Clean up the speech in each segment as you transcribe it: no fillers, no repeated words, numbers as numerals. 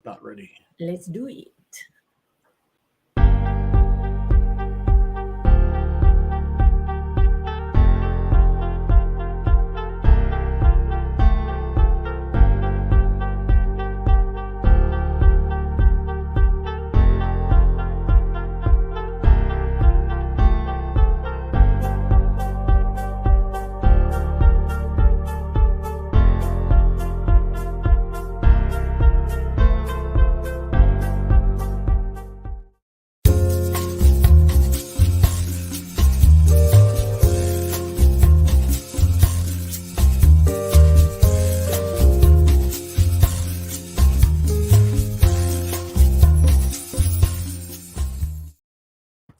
Not ready. Let's do it.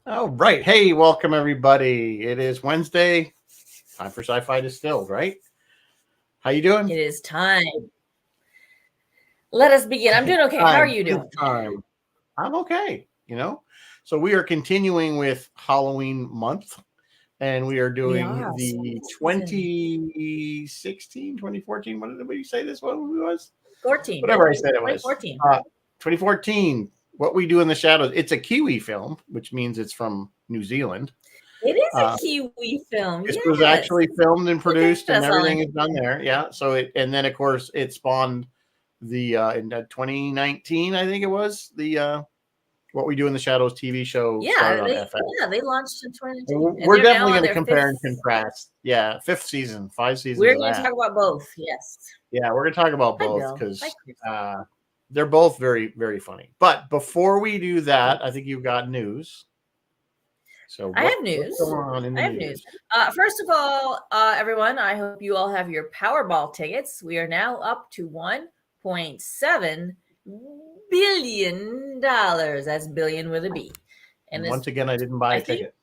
All right. Hey, welcome everybody. It is Wednesday. Time for Sci-Fi Distilled, right? How you doing? It is time. Let us begin. I'm doing okay. How are you doing? Time. I'm okay, So we are continuing with Halloween month, and we are doing the 2016, 2014. What did we say this one was? 14. Whatever I said it was. 2014. 2014. What We Do in the Shadows. It's a Kiwi film, which means it's from New Zealand. It is a Kiwi film. This was actually filmed and produced, and everything is done there. Yeah. So and then of course it spawned the in 2019, I think it was the What We Do in the Shadows TV show. Yeah, they launched in 2019. We're definitely going to compare and contrast. Yeah, 5th season, 5 seasons. We're going to talk about both. Yes. Yeah, we're going to talk about both because they're both very, very funny. But before we do that, I think you've got news. So I have news. What's going on in the news? First of all, everyone, I hope you all have your Powerball tickets. We are now up to $1.7 billion. That's billion with a B. And once again, I didn't buy a ticket.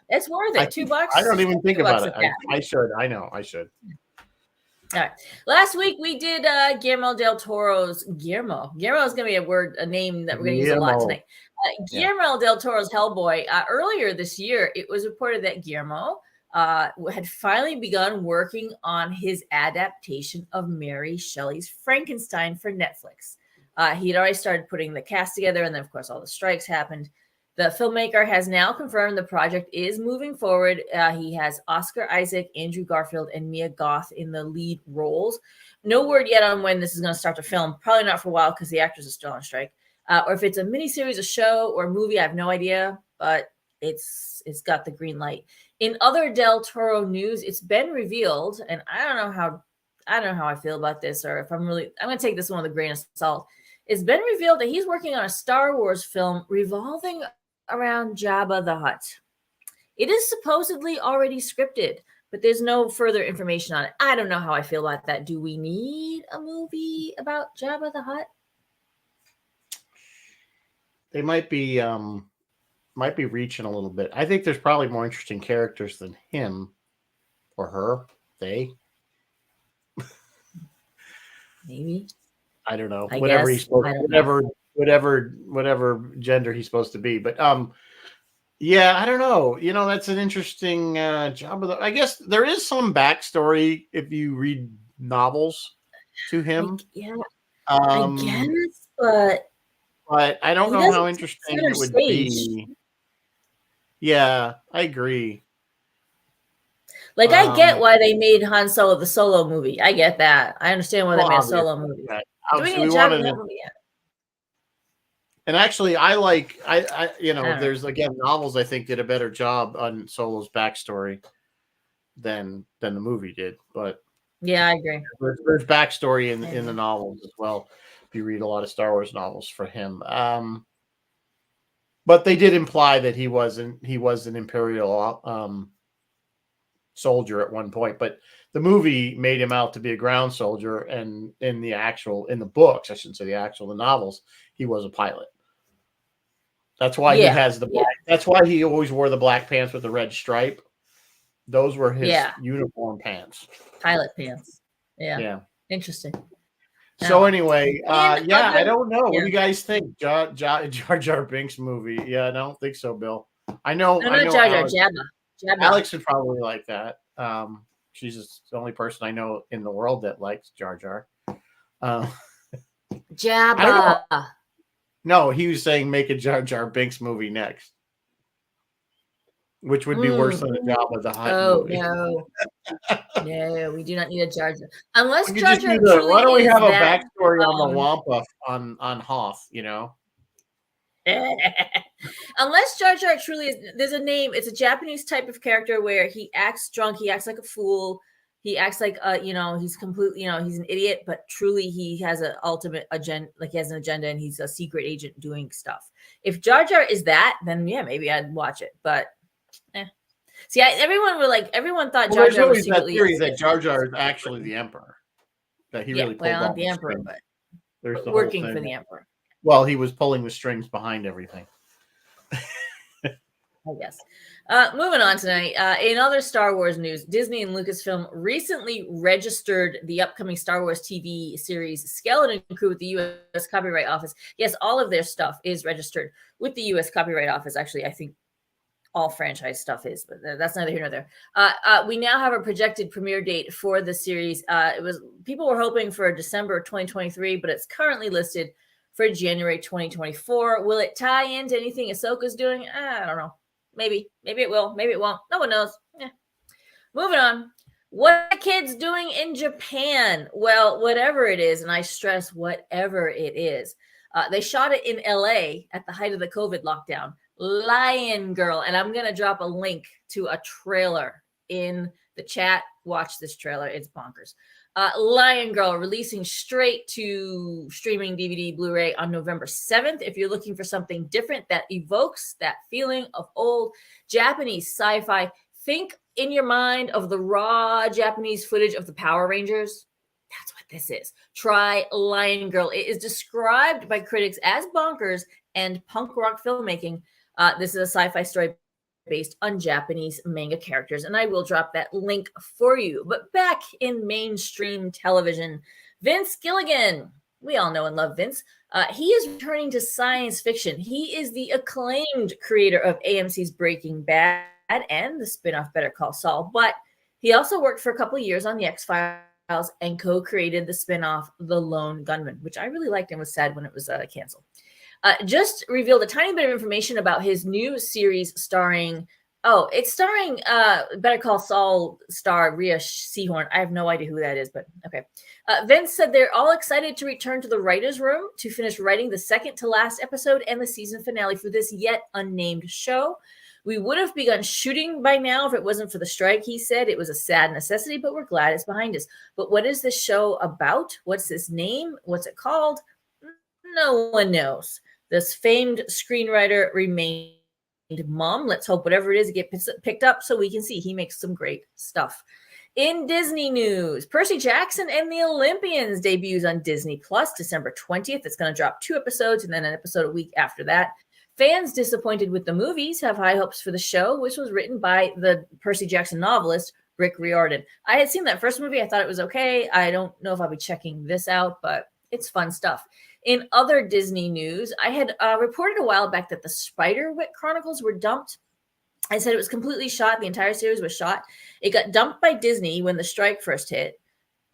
It's worth it. $2. I don't even think about it. I should. I know. I should. All right. Last week we did Guillermo del Toro's Guillermo. Guillermo is going to be a name that we're going to use a lot tonight. Guillermo del Toro's Hellboy. Earlier this year, it was reported that Guillermo had finally begun working on his adaptation of Mary Shelley's Frankenstein for Netflix. He had already started putting the cast together, and then, of course, all the strikes happened. The filmmaker has now confirmed the project is moving forward. He has Oscar Isaac, Andrew Garfield, and Mia Goth in the lead roles. No word yet on when this is going to start to film. Probably not for a while because the actors are still on strike. Or if it's a miniseries, a show, or a movie, I have no idea. But it's got the green light. In other Del Toro news, it's been revealed, and I don't know how I feel about this, or if I'm going to take this one with a grain of salt. It's been revealed that he's working on a Star Wars film revolving around Jabba the Hutt. It is supposedly already scripted, but there's no further information on it. I don't know how I feel about that. Do we need a movie about Jabba the Hutt? They might be reaching a little bit. I think there's probably more interesting characters than him or her. They. Maybe. I don't know. Whatever he's supposed to, whatever gender he's supposed to be. But yeah, I don't know. That's an interesting job. I guess there is some backstory if you read novels to him. I guess, but I don't know how interesting it would be. Yeah, I agree. Like, I get why they made Han Solo the Solo movie. I get that. I understand why they made a Solo movie. Right. Doing a job in that movie, yeah. And actually, there's again novels I think did a better job on Solo's backstory than the movie did. But yeah, I agree. There's backstory in the novels as well. If you read a lot of Star Wars novels for him, but they did imply that he was an Imperial soldier at one point. But the movie made him out to be a ground soldier, and in the books, I shouldn't say the novels, he was a pilot. That's why he has the black. That's why he always wore the black pants with the red stripe. Those were his uniform pants. Pilot pants. Yeah. Interesting. So anyway, I don't know. What do you guys think? Jar Jar Binks movie? Yeah, I don't think so, Bill. I know. No, Jar Jar, Jabba. Alex would probably like that. She's the only person I know in the world that likes Jar Jar. Jabba. No, he was saying make a Jar Jar Binks movie next, which would be worse than a Jabba the Hutt movie. No. No, we do not need a Jar Jar. Unless We Jar just Jar do the, truly why don't we is have a that, backstory on the Wampa on Hoth, you know? Unless Jar Jar truly is, there's a name. It's a Japanese type of character where he acts drunk, he acts like a fool, he acts like he's completely, he's an idiot, but truly he has an ultimate agenda, like he has an agenda, and he's a secret agent doing stuff. If Jar Jar is that, then yeah, maybe I'd watch it. But see, everyone thought Jar Jar was secretly that theory that Jar Jar is actually the Emperor. That he really pulled not all the Emperor, strings. but There's the working whole thing. for the Emperor. Well, he was pulling the strings behind everything. I guess. Moving on tonight. In other Star Wars news, Disney and Lucasfilm recently registered the upcoming Star Wars TV series Skeleton Crew with the U.S. Copyright Office. Yes, all of their stuff is registered with the U.S. Copyright Office. Actually, I think all franchise stuff is, but that's neither here nor there. We now have a projected premiere date for the series. People were hoping for December 2023, but it's currently listed for January 2024. Will it tie into anything Ahsoka's doing? I don't know. Maybe it will. Maybe it won't. No one knows. Yeah. Moving on. What are kids doing in Japan? Well, whatever it is, and I stress whatever it is. They shot it in LA at the height of the COVID lockdown. Lion Girl. And I'm going to drop a link to a trailer in the chat. Watch this trailer. It's bonkers. Lion Girl releasing straight to streaming DVD, Blu-ray on November 7th. If you're looking for something different that evokes that feeling of old Japanese sci-fi, think in your mind of the raw Japanese footage of the Power Rangers. That's what this is. Try Lion Girl. It is described by critics as bonkers and punk rock filmmaking. This is a sci-fi story based on Japanese manga characters, and I will drop that link for you. But back in mainstream television, Vince Gilligan. We all know and love Vince. He is returning to science fiction. He is the acclaimed creator of AMC's Breaking Bad and the spin-off Better Call Saul, but he also worked for a couple of years on the X-Files and co-created the spin-off The Lone Gunman, which I really liked and was sad when it was canceled. Just revealed a tiny bit of information about his new series starring Better Call Saul star Rhea Seehorn. I have no idea who that is, but okay. Vince said they're all excited to return to the writer's room to finish writing the second to last episode and the season finale for this yet unnamed show. We would have begun shooting by now if it wasn't for the strike, he said. It was a sad necessity, but we're glad it's behind us. But what is this show about? What's this name? What's it called? No one knows. This famed screenwriter remained mum. Let's hope whatever it is, it gets picked up so we can see. He makes some great stuff. In Disney news, Percy Jackson and the Olympians debuts on Disney Plus December 20th. It's going to drop 2 episodes and then an episode a week after that. Fans disappointed with the movies have high hopes for the show, which was written by the Percy Jackson novelist, Rick Riordan. I had seen that first movie. I thought it was okay. I don't know if I'll be checking this out, but it's fun stuff. In other Disney news, I had reported a while back that the Spiderwick Chronicles were dumped. I said it was completely shot. The entire series was shot. It got dumped by Disney when the strike first hit.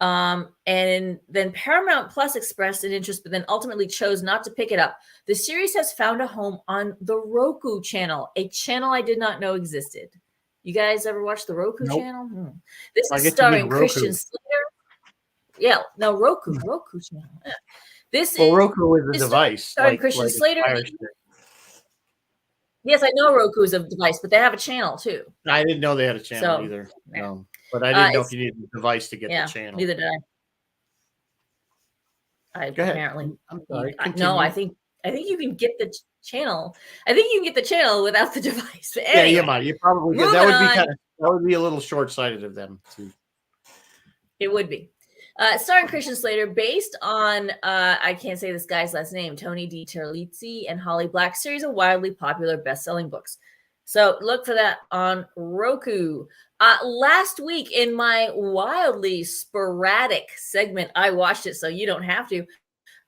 And then Paramount Plus expressed an interest, but then ultimately chose not to pick it up. The series has found a home on the Roku channel, a channel I did not know existed. You guys ever watch the Roku channel? This is starring Christian Slater. Yeah, no, Roku channel. Yeah. Roku is a device. Starring Christian Slater. Yes, I know Roku is a device, but they have a channel too. I didn't know they had a channel either. Yeah. No, but I didn't know if you needed a device to get the channel. Neither did I. Go ahead. Apparently, I'm sorry. No, I think you can get the channel. I think you can get the channel without the device. But anyway, yeah, you might. You probably could. That would be a little short-sighted of them too. It would be. Starring Christian Slater, based on, I can't say this guy's last name, Tony DiTerlizzi and Holly Black, series of wildly popular best-selling books. So look for that on Roku. Last week in my wildly sporadic segment, I watched it so you don't have to.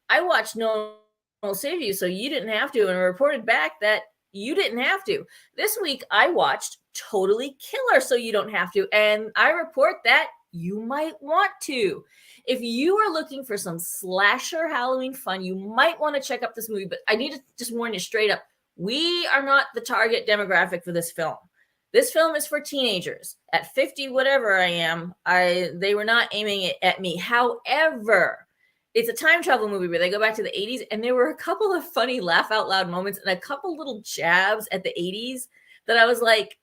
I watched No One Will Save You so you didn't have to, and reported back that you didn't have to. This week I watched Totally Killer so you don't have to, and I report that you might want to. If you are looking for some slasher Halloween fun, you might want to check out this movie. But I need to just warn you straight up, we are not the target demographic for this film. This film is for teenagers. At 50, whatever I am, they were not aiming it at me. However, it's a time travel movie where they go back to the 80s, and there were a couple of funny laugh out loud moments and a couple little jabs at the 80s that I was like,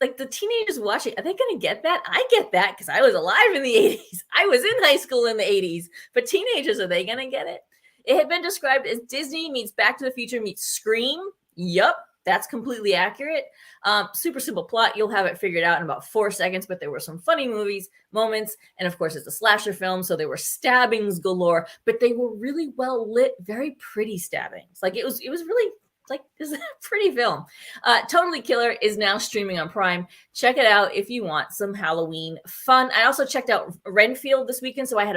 like the teenagers watching, are they going to get that? I get that because I was alive in the 80s. I was in high school in the 80s. But teenagers, are they going to get it? It had been described as Disney meets Back to the Future meets Scream. Yup, that's completely accurate. Super simple plot. You'll have it figured out in about 4 seconds, but there were some funny moments. And of course, it's a slasher film, so there were stabbings galore, but they were really well lit, very pretty stabbings. Like it was really like, this is a pretty film. Totally Killer is now streaming on Prime. Check it out if you want some Halloween fun. I also checked out Renfield this weekend, so I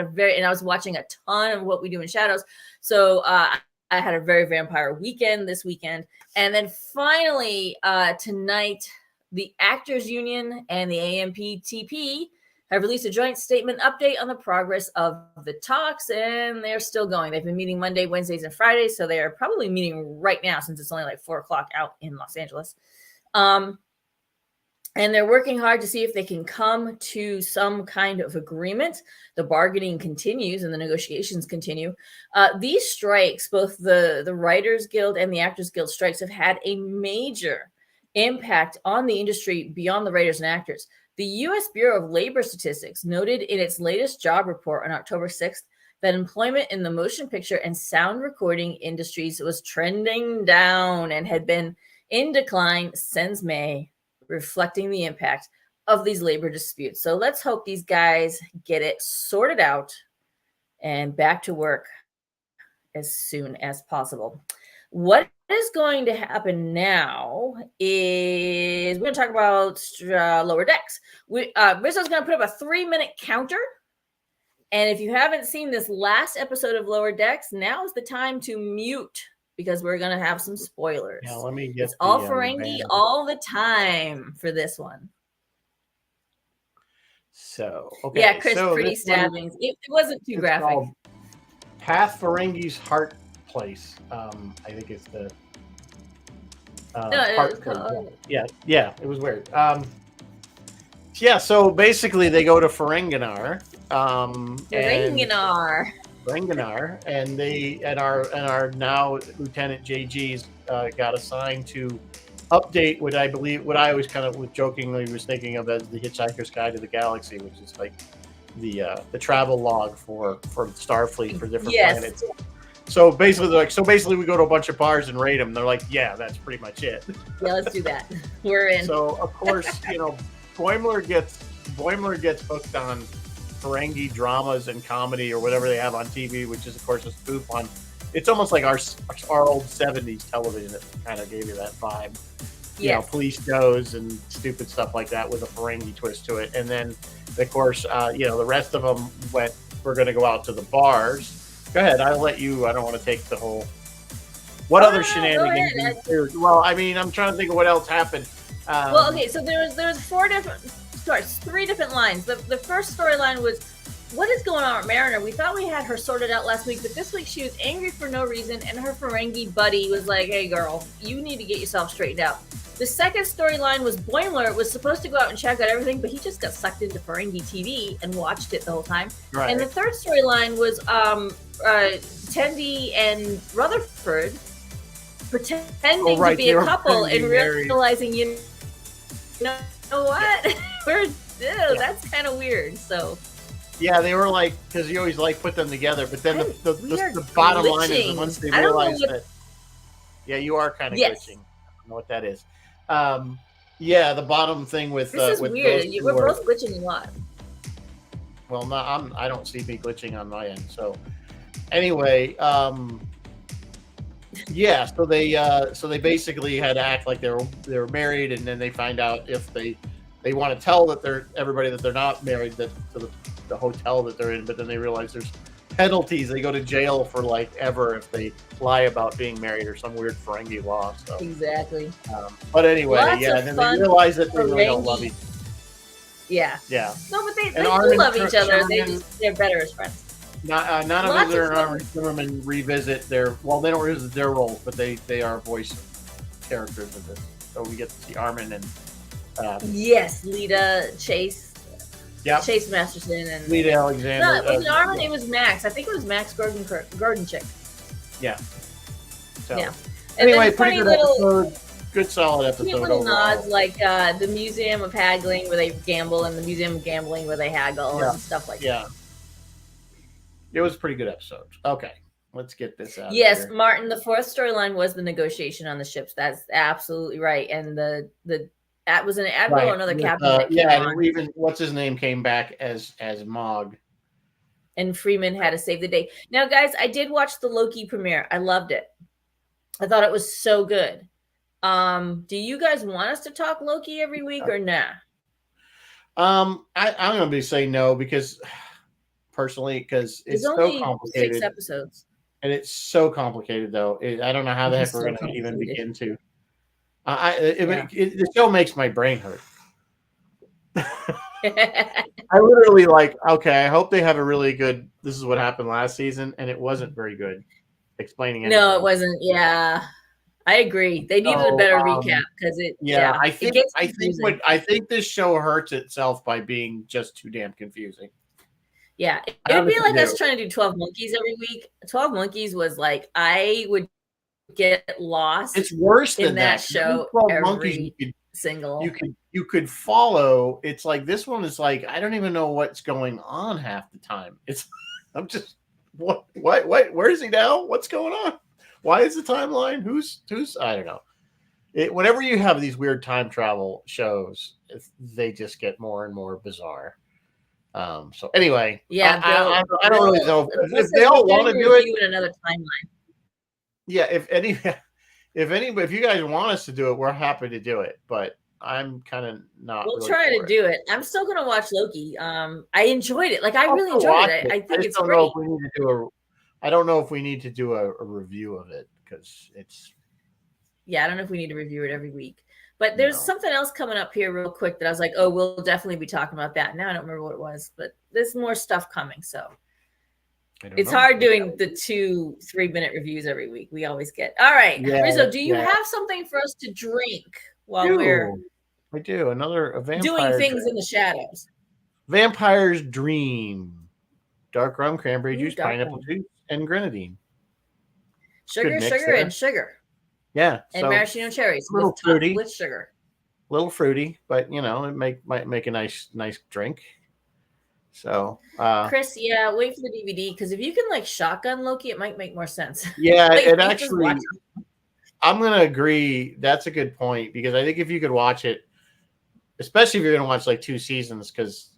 was watching a ton of What We Do in Shadows. So I had a very vampire weekend this weekend. And then finally, tonight, the Actors Union and the AMPTP have released a joint statement update on the progress of the talks, and they're still going. They've been meeting Monday, Wednesdays, and Fridays, so they are probably meeting right now since it's only like 4 o'clock out in Los Angeles. And they're working hard to see if they can come to some kind of agreement. The bargaining continues and the negotiations continue. These strikes, both the Writers Guild and the Actors Guild strikes, have had a major impact on the industry beyond the writers and actors. The U.S. Bureau of Labor Statistics noted in its latest job report on October 6th that employment in the motion picture and sound recording industries was trending down and had been in decline since May, reflecting the impact of these labor disputes. So let's hope these guys get it sorted out and back to work as soon as possible. What is going to happen now is we're going to talk about Lower Decks. Rizzo's going to put up a 3-minute counter. And if you haven't seen this last episode of Lower Decks, now is the time to mute because we're going to have some spoilers. Yeah, let me get it's all Ferengi all the time for this one. So, okay. Yeah, Chris, pretty stabbings. It wasn't too graphic. Path Ferengi's Heart Place. I think it's the yeah, it was weird. Yeah, so basically they go to Ferenginar. Ferenginar, and they and our now Lieutenant JG's got assigned to update what I always kind of jokingly was thinking of as the Hitchhiker's Guide to the Galaxy, which is like the travel log for Starfleet for different planets. So basically we go to a bunch of bars and rate them. They're like, yeah, that's pretty much it. Yeah, let's do that. We're in. So of course, Boimler gets hooked on Ferengi dramas and comedy or whatever they have on TV, which is of course a spoof on. It's almost like our old 70s television that kind of gave you that vibe. You know, police shows and stupid stuff like that with a Ferengi twist to it. And then of course, the rest of them we're going to go out to the bars. Go ahead. I'll let you. I don't want to take the whole. What other shenanigans? Well, I mean, I'm trying to think of what else happened. Okay. So there's 3 different lines. The first storyline was, what is going on with Mariner? We thought we had her sorted out last week, but this week she was angry for no reason, and her Ferengi buddy was like, "Hey, girl, you need to get yourself straightened out." The second storyline was Boimler was supposed to go out and check out everything, but he just got sucked into Ferengi TV and watched it the whole time. Right. And the third storyline was Tendi and Rutherford pretending to be a couple and realizing, you know what? That's kind of weird. So. Yeah, they were like, because you always put them together, but then the bottom line is once they realize that. Yeah, you are kind of glitching. I don't know what that is. The bottom thing with this is with weird. We're both glitching a lot. Well, no, I don't see me glitching on my end. So, anyway, so they basically had to act like they were married, and then they find out if they want to tell everybody that they're not married to the hotel that they're in, but then they realize there's penalties. They go to jail for ever if they lie about being married or some weird Ferengi law. So exactly. But anyway, and then they realize that they really don't love each other. Yeah. Yeah. No, but they And do Armin love each other. Sherman- They're better as friends. None of Lots Visitor of and Armin Zimmerman revisit their. Well, they don't revisit their roles, but they are voice characters in this. So we get to see Armin and. Yes, Lita Chase. Yep. Chase Masterson and Lita Alexander. No, it was Armin. It was Max. I think it was Max Gordonchick. Yeah. So. Yeah. Anyway, pretty good episode. Good solid episode. Cute little overall. nods, like the Museum of Haggling where they gamble, and the Museum of Gambling where they haggle, and stuff like that. Yeah. It was a pretty good episode. Okay, let's get this out. Yes, here. Martin. The fourth storyline was the negotiation on the ships. That's absolutely right. And that was an admiral or another captain. That came on. Even what's his name came back as Mog. And Freeman had to save the day. Now, guys, I did watch the Loki premiere. I loved it. I thought it was so good. Do you guys want us to talk Loki every week or nah? I'm going to say no because it's only so complicated. 6 episodes. And it's so complicated, though. I don't know how the heck we're going to even begin to. The show makes my brain hurt. I literally okay, I hope they have a really good, this is what happened last season, and it wasn't very good explaining anything. No, it wasn't. Yeah. I agree. They needed a better recap because I think this show hurts itself by being just too damn confusing. Yeah, it would be like us trying to do 12 Monkeys every week. 12 Monkeys was like I would get lost. It's worse than that show. 12 Monkeys, you could follow. It's like this one is like I don't even know what's going on half the time. I'm just what where is he now? What's going on? Why is the timeline? Who's I don't know. Whenever you have these weird time travel shows, they just get more and more bizarre. So anyway, yeah, I don't really know if they all want to do it in another timeline. Yeah, if you guys want us to do it, we're happy to do it. But I'm kind of not. We'll try to do it. I'm still gonna watch Loki. I enjoyed it. I really enjoyed it. I think it's great. I don't know if we need to do a review of it because it's. Yeah, I don't know if we need to review it every week. But there's something else coming up here real quick that I was like, oh, we'll definitely be talking about that. Now I don't remember what it was, but there's more stuff coming. So it's hard doing the 2-3 minute reviews every week. We always get. All right, Rizzo, do you have something for us to drink while we're I do. A vampire doing things in the shadows? Vampire's Dream. Dark rum, cranberry juice, pineapple juice, and grenadine. Sugar, and sugar. Yeah. And maraschino cherries. A little fruity. With sugar. A little fruity, but it might make a nice drink. So Chris, wait for the DVD because if you can shotgun Loki, it might make more sense. Yeah, it actually I'm gonna agree. That's a good point because I think if you could watch it, especially if you're gonna watch 2 seasons, because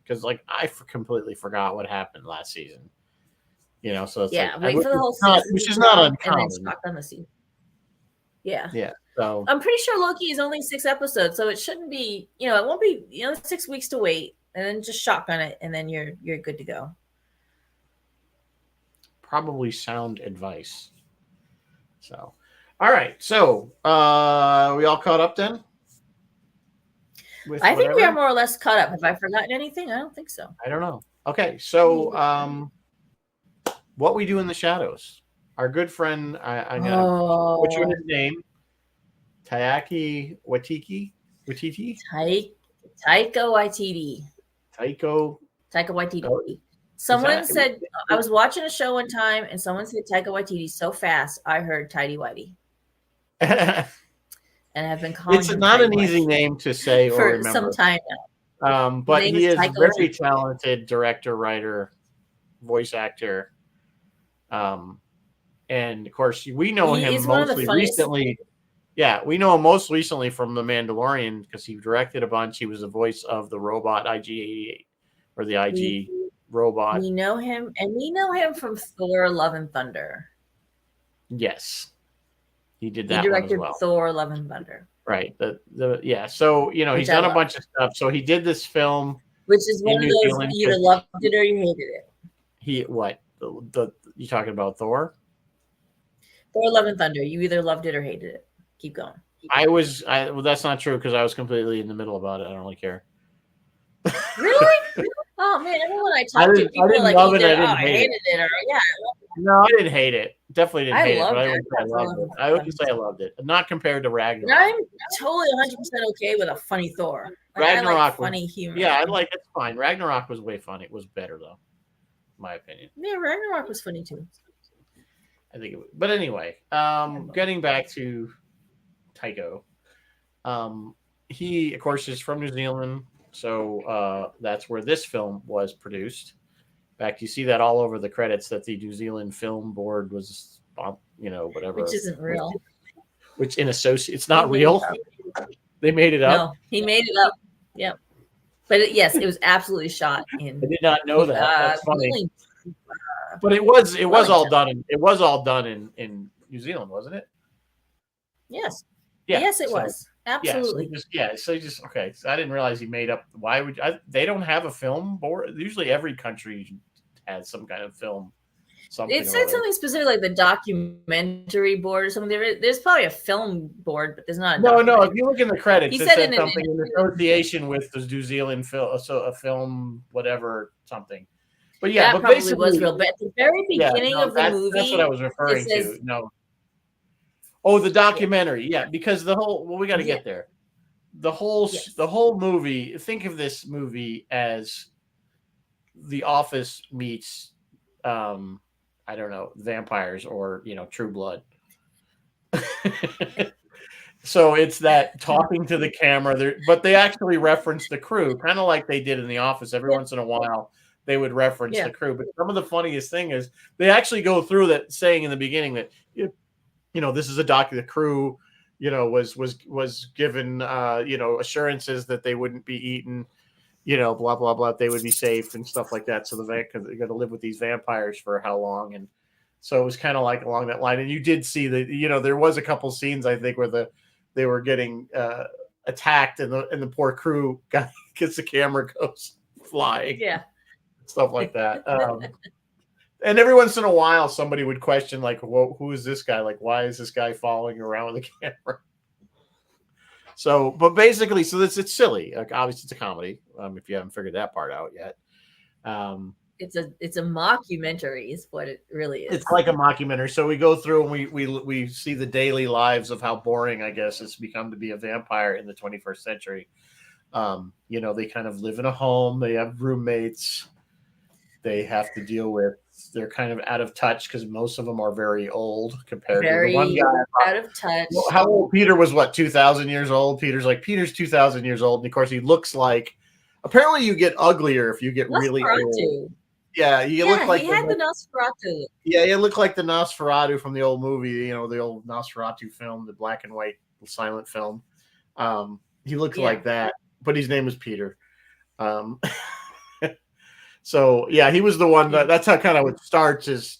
I completely forgot what happened last season. So it's wait for the whole season, which is not uncommon. And then shotgun the season. Yeah. Yeah. So I'm pretty sure Loki is only 6 episodes, so it shouldn't be. It won't be. 6 weeks to wait, and then just shotgun it, and then you're good to go. Probably sound advice. So, all right. So, we all caught up then? I think we are more or less caught up. Have I forgotten anything? I don't think so. I don't know. Okay. So, what we do in the shadows. Our good friend, I'm gonna what's your name? Taika Waititi? Taika Waititi. Taika Waititi. Someone said I was watching a show one time, and someone said Taika Waititi so fast. I heard Tidy Whitey, and I've been calling. It's not an easy name to say or remember some time now. But he is a very talented director, writer, voice actor. And of course, we know him mostly recently. Yeah, we know him most recently from The Mandalorian because he directed a bunch. He was the voice of the robot IG-88 or the IG robot. We know him, and we know him from Thor: Love and Thunder. Yes, he did that. He directed one as well. Thor: Love and Thunder. Right. So he's done a bunch of stuff. So he did this film, which is one of those you either loved it or you hated it. You talking about Thor? Thor: Love and Thunder. You either loved it or hated it. Keep going. Well, that's not true because I was completely in the middle about it. I don't really care. Really? Oh man, everyone I talked to, people are didn't like love it. either I didn't I hate hated it. it or yeah, No, I didn't hate it. Definitely didn't I hate it, but loved I it. wouldn't say I I thought loved it it. was I fun. wouldn't say I loved it. Not compared to And Ragnarok. I'm totally 100% okay with a funny Thor. Like, I like funny humor. Yeah, I like it's fine. Ragnarok was way funny. It was better though, in my opinion. Yeah, Ragnarok was funny too. I think it was, but anyway, getting back to Tycho. He of course is from New Zealand, so that's where this film was produced. In fact, you see that all over the credits that the New Zealand Film Board was, whatever, Which isn't real. Which in associate, it's not real. They made it up. No, he made it up. Yep. But yes, it was absolutely shot in. I did not know that. That's funny. Really, but it was all done. It was all done in New Zealand, wasn't it? Yes. Yeah. Yes, it was. Absolutely. So okay. So I didn't realize he made up. Why would they don't have a film board? Usually, every country has some kind of film. It said something specific, like the documentary board or something. There's probably a film board, but there's not. No. If you look in the credits, it said something in association with the New Zealand film, so a film, whatever, something. But yeah, that probably was real. But at the very beginning of the movie, that's what I was referring to. No. Oh, the documentary, yeah, because the whole we got to get there. The whole movie. Think of this movie as The Office meets, I don't know, vampires or True Blood. So it's that talking to the camera there, but they actually reference the crew, kind of like they did in The Office. Every once in a while, they would reference the crew. But some of the funniest thing is they actually go through that, saying in the beginning that this is a the crew, was given assurances that they wouldn't be eaten, blah blah blah, they would be safe and stuff like that. So they're going to live with these vampires for how long, and so it was kind of like along that line. And you did see that there was a couple scenes, I think, where they were getting attacked, and the poor crew gets the camera goes flying, stuff like that. And every once in a while, somebody would question, like, well, who is this guy? Like, why is this guy following around with the camera? So, but basically, so it's silly. Like, obviously, it's a comedy. If you haven't figured that part out yet, it's a mockumentary, is what it really is. It's like a mockumentary. So we go through and we see the daily lives of how boring, I guess, it's become to be a vampire in the 21st century. They kind of live in a home. They have roommates. They have to deal with. They're kind of out of touch because most of them are very old compared to the one guy. Out of touch. Well, how old Peter was? What, 2,000 years old? Peter's 2,000 years old, and of course he looks like. Apparently, you get uglier if you get really old. Yeah, you look like he had the Nosferatu. Yeah, you look like the Nosferatu from the old movie. The old Nosferatu film, the black and white silent film. He looked like that, but his name was Peter. So yeah, he was the one that's how kind of it starts is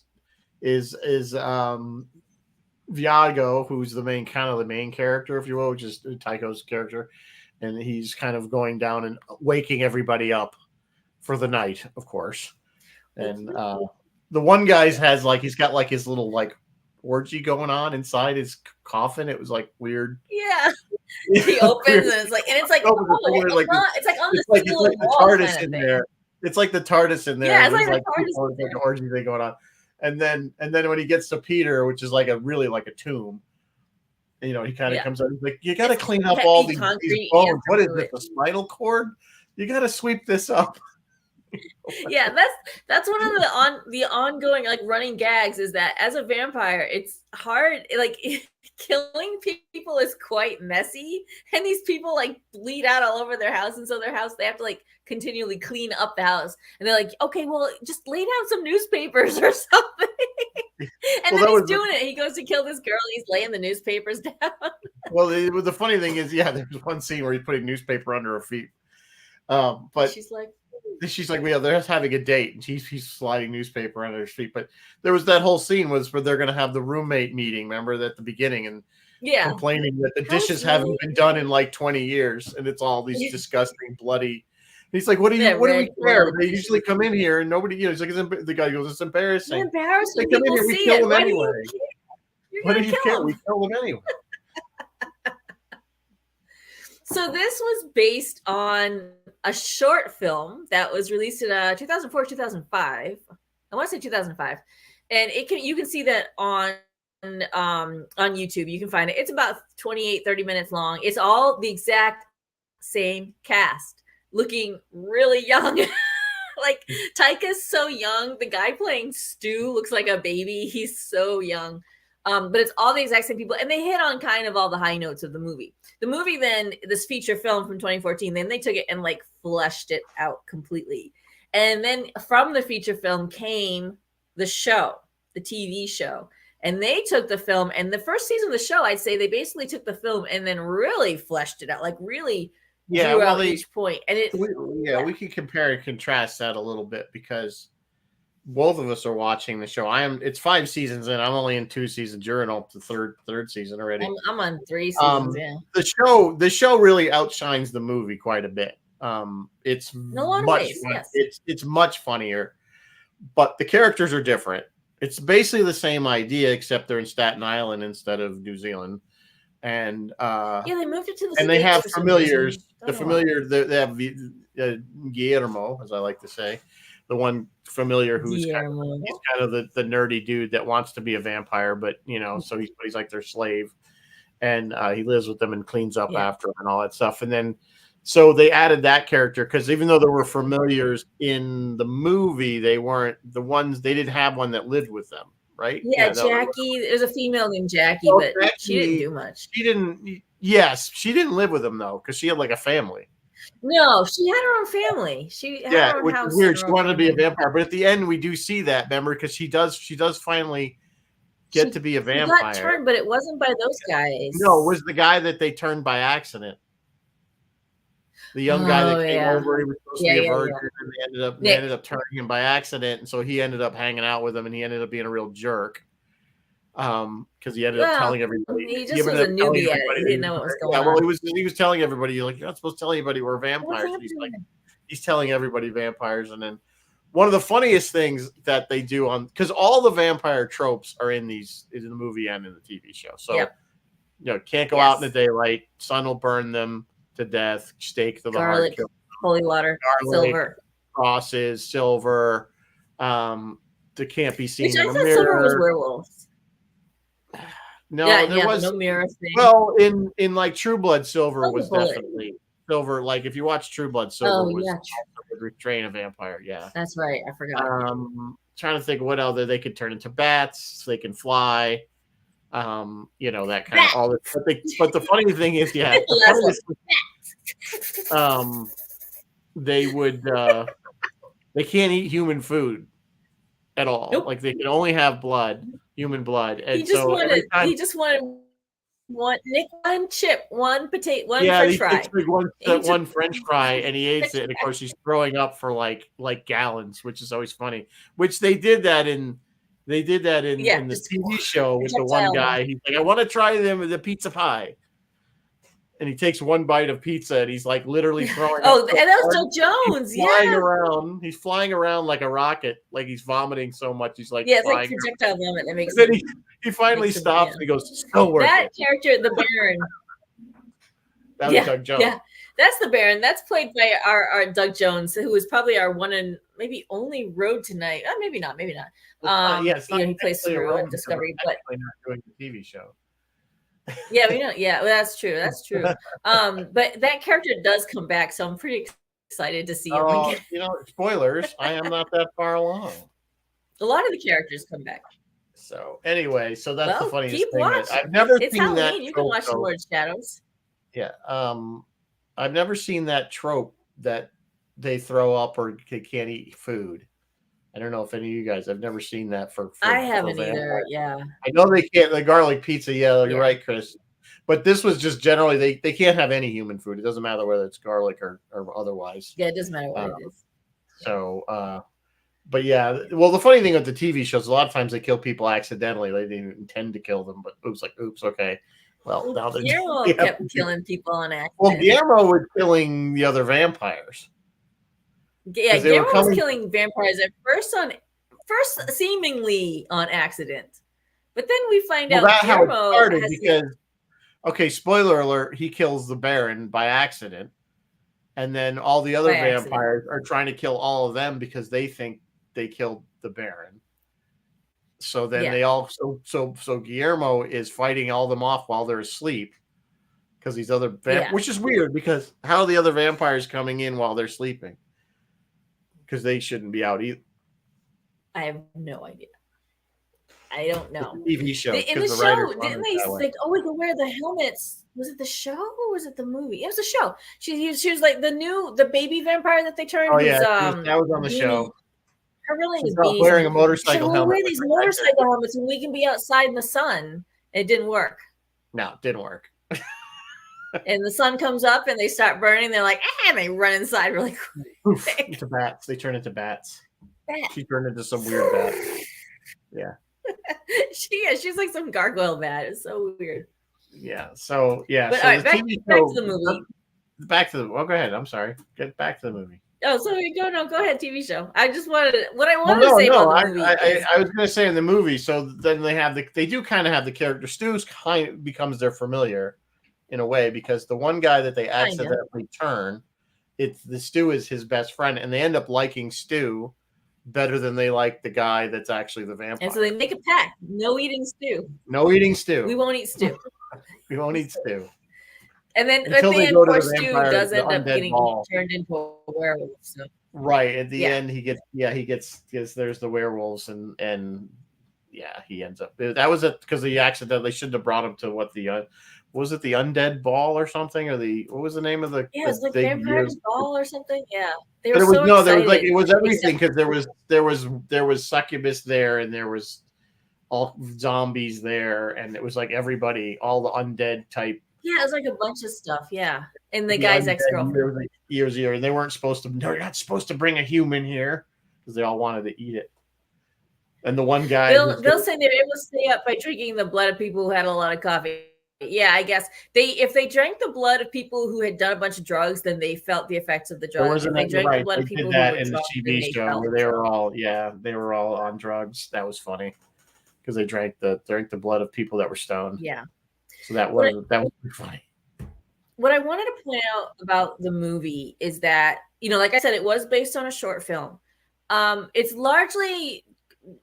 Viago, who's the main character, if you will, which is Tycho's character, and he's kind of going down and waking everybody up for the night, of course. And the one guy's has he's got his little orgy going on inside his coffin. It was weird. Yeah. He opens and it's it's on the TARDIS in there. It's like the TARDIS in there. Yeah, it's like the TARDIS in there. An orgy thing going on. And then when he gets to Peter, which is really like a tomb, he kind of comes out. He's like, you got to clean up all these bones. What is this, a spinal cord? You got to sweep this up. Yeah, that's one of the ongoing running gags is that as a vampire, it's hard. Killing people is quite messy, and these people bleed out all over their house, and so their house they have to continually clean up the house, and they're okay, well, just lay down some newspapers or something. And then he's doing it. He goes to kill this girl. He's laying the newspapers down. Well, the funny thing is, there's one scene where he's putting newspaper under her feet, but she's well, they're just having a date, and he's sliding newspaper under her feet. But there was that whole scene where they're going to have the roommate meeting. Remember that at the beginning, and complaining that the dishes haven't been done in 20 years, and it's all these disgusting, bloody. He's like, what do we care? They usually come in here and nobody, he's the guy goes, it's embarrassing. It's embarrassing. They come in here, we kill them anyway. What do you care? We kill them anyway. So this was based on a short film that was released in 2004, 2005. I want to say 2005, and you can see that on YouTube. You can find it. It's about 28, 30 minutes long. It's all the exact same cast, looking really young. Like Taika's so young. The guy playing Stu looks like a baby. He's so young. But it's all the exact same people, and they hit on kind of all the high notes of the movie. The movie, then this feature film from 2014, then they took it and like fleshed it out completely. And then from the feature film came the show, the TV show. And they took the film, and the first season of the show, I'd say they basically took the film and then really fleshed it out, like really drew out each point. And we can compare and contrast that a little bit because both of us are watching the show. It's 5 seasons in. I'm only in 2 seasons. You're in up to third season already. I'm on 3 seasons. Yeah. The show really outshines the movie quite a bit. It's it's much funnier, but the characters are different. It's basically the same idea, except they're in Staten Island instead of New Zealand. And they moved it to the and they have familiars. They have Guillermo, as I like to say, the one familiar who's kind of the nerdy dude that wants to be a vampire, but so he's like their slave, and he lives with them and cleans up after them and all that stuff. And then so they added that character because even though there were familiars in the movie, they weren't the ones. They didn't have one that lived with them, right? Yeah, Jackie. There's a female named Jackie, but Jackie, she didn't do much. She didn't. Yes, she didn't live with them though because she had like a family. No, she had her own family. She had her own which house. Is weird. She wanted to be a vampire, but at the end we do see that. Remember, because she does finally get to be a vampire. She got turned, but it wasn't by those guys. No, it was the guy that they turned by accident. The young guy that came over, he was supposed to be a virgin, and they ended up turning him by accident, and so he ended up hanging out with him, and he ended up being a real jerk. Because he ended up telling everybody. He just was a newbie at it. He didn't know what was going on. Well, he was telling everybody, like, you're not supposed to tell anybody we're vampires. He's telling everybody vampires, and then one of the funniest things that they do because all the vampire tropes are in the movie and in the TV show. So can't go out in the daylight. Sun will burn them to death. Stake to the heart. Holy water. Garlic, silver. Crosses. Silver. They can't be seen in a mirror. Silver was werewolves. No, there was no mirror thing. Well, in like True Blood, Silver was definitely Silver. Like if you watch True Blood, Silver was restrain a vampire. Yeah, that's right. I forgot. Trying to think of what else they could turn into bats. So they can fly. That kind of all. But the funny thing is, they would. They can't eat human food at all. Nope. Like they can only have human blood. And he just wanted one chip, one potato, one French fry. One French fry, and he ate it. And of course, he's throwing up for like gallons, which is always funny. Which they did that in the TV show with the one guy. He's like, I want to try the pizza pie. And he takes one bite of pizza and he's like literally throwing. And that was Doug Jones. He's flying around like a rocket, like he's vomiting so much. He's like, it's like projectile vomit. That makes sense. Then he finally stops and he goes, "Still worth that character, the Baron." That was Doug Jones. Yeah, that's the Baron. That's played by our Doug Jones, who was probably our one and maybe only Road Tonight. Maybe not. He plays Saru on Discovery, but not doing the TV show. That's true. But that character does come back, so I'm pretty excited to see him again. Spoilers. I am not that far along. A lot of the characters come back. So anyway, that's the funniest thing. I've never seen Halloween. That. You can watch The Lord Shadows. Yeah. I've never seen that trope that they throw up or they can't eat food. I don't know if any of you guys. I've never seen that for I haven't either. Yeah. I know they can't. The garlic pizza. Yeah, you're right, Chris. But this was just generally they can't have any human food. It doesn't matter whether it's garlic or otherwise. Yeah, it doesn't matter what it is. So, but yeah. Well, the funny thing with the TV shows, a lot of times they kill people accidentally. They didn't intend to kill them, but oops, okay. Well, now they're Guillermo kept killing people on accident. Well, Guillermo was killing the other vampires. Yeah, Guillermo was killing vampires at first seemingly on accident, but then we find out that's Guillermo how it started Okay, spoiler alert, he kills the Baron by accident. And then all the other vampires are trying to kill all of them because they think they killed the Baron. So then they all so Guillermo is fighting all them off while they're asleep because these other which is weird because how are the other vampires coming in while they're sleeping? Because they shouldn't be out either. I have no idea. I don't know. TV show. In the show, didn't they say, "Oh, we can wear the helmets"? Was it the show or was it the movie? It was a show. She was like the baby vampire that they turned. Oh yeah, that was on the show. Her real name is wearing a motorcycle helmet. Wear these motorcycle helmets and we can be outside in the sun. It didn't work. No, it didn't work. And the sun comes up and they start burning. They're like, and they run inside really quick. Into bats. They turn into bats. She turned into some weird bat. Yeah. She's like some gargoyle bat. It's so weird. Yeah. So yeah. But so all right, back to the movie. Oh, go ahead. I'm sorry. Get back to the movie. Oh, so go ahead, TV show. I just wanted to say about the movie. I was going to say in the movie. So then they do kind of have the character. Stu's kind of becomes their familiar in a way because the one guy that they accidentally turn, the Stu is his best friend, and they end up liking Stu better than they like the guy that's actually the vampire. And so they make a pact: no eating stew. No eating stew. We won't eat stew. We won't eat stew. And then at the end, poor Stu does end up getting turned into a werewolf. So. Right at the end, he gets there's the werewolves and he ends up. That was it because he accidentally shouldn't have brought him to what the was it the undead ball or something or what was the name of the it was like Vampire's Ball or something. Yeah, it was everything because there was succubus there and there was all zombies there and it was like everybody, all the undead type. Yeah, it was like a bunch of stuff. Yeah, and the guy's ex-girlfriend. Like years, and they weren't supposed to. No, you're not supposed to bring a human here because they all wanted to eat it. And the one guy, they'll say they're able to stay up by drinking the blood of people who had a lot of coffee. Yeah, I guess if they drank the blood of people who had done a bunch of drugs, then they felt the effects of the drugs. If they drank the blood of people who did that in the TV show where they were all on drugs. That was funny because they drank the blood of people that were stoned. Yeah. So that was funny. What I wanted to point out about the movie is that, like I said, it was based on a short film. It's largely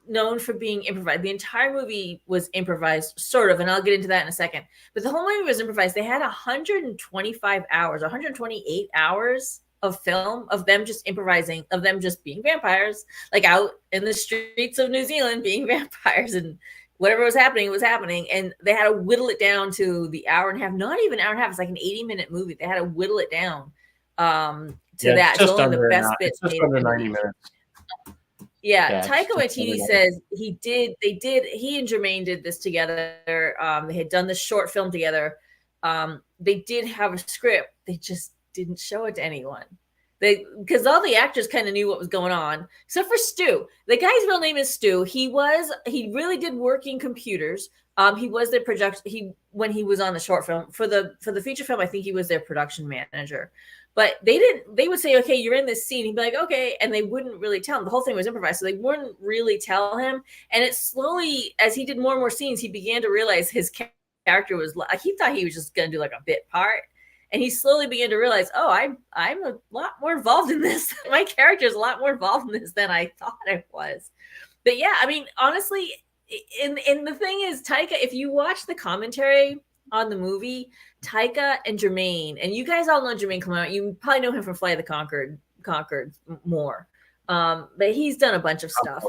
known for being improvised. The entire movie was improvised, sort of, and I'll get into that in a second. But the whole movie was improvised. They had 128 hours of film of them just improvising, of them just being vampires, like out in the streets of New Zealand being vampires and whatever was happening. And they had to whittle it down to the hour and a half, not even an hour and a half. It's like an 80-minute movie. They had to whittle it down to that. It's only the best bits. Just under 90 minutes. Yeah, Taika Waititi says he and Jermaine did this together. They had done this short film together. They did have a script. They just didn't show it to anyone. Because all the actors kind of knew what was going on, except for Stu. The guy's real name is Stu. He really did working computers. He was their production. When he was on the short film for the feature film, I think he was their production manager. But they would say, okay, you're in this scene. He'd be like, okay. And they wouldn't really tell him. The whole thing was improvised. So they wouldn't really tell him. And it slowly, as he did more and more scenes, he began to realize his character was like, he thought he was just going to do like a bit part. And he slowly began to realize, oh, I'm a lot more involved in this. My character is a lot more involved in this than I thought it was. But yeah, I mean, honestly, and the thing is, Taika, if you watch the commentary on the movie, Taika and Jermaine, and you guys all know Jermaine Clement. You probably know him from Flight of the Conchords more. But he's done a bunch of stuff.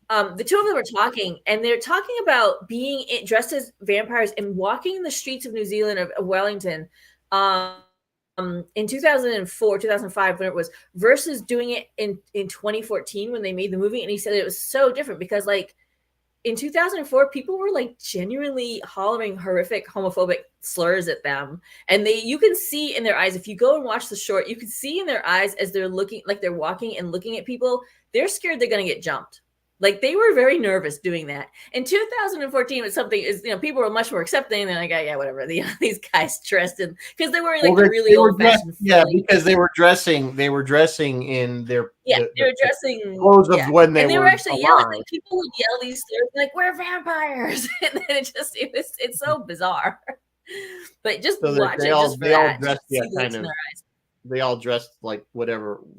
The two of them are talking, and they're talking about being dressed as vampires and walking the streets of New Zealand, of Wellington, in 2004, 2005, when it was, versus doing it in 2014 when they made the movie. And he said it was so different because, like, in 2004, people were like genuinely hollering horrific homophobic slurs at them. And you can see in their eyes, if you go and watch the short, you can see in their eyes as they're looking, like they're walking and looking at people, they're scared they're going to get jumped. Like they were very nervous doing that. In 2014, it's something is, people were much more accepting. They're like, oh, yeah, whatever. These guys dressed in, because they were like really old fashioned. Yeah, because they were dressing in their they were dressing clothes of when they were actually yelling. Like, people would yell these slurs like, we're vampires, and then it's so bizarre. But just So watch they it all just for they all that. dressed, See yeah, the looks in their eyes. they all dressed like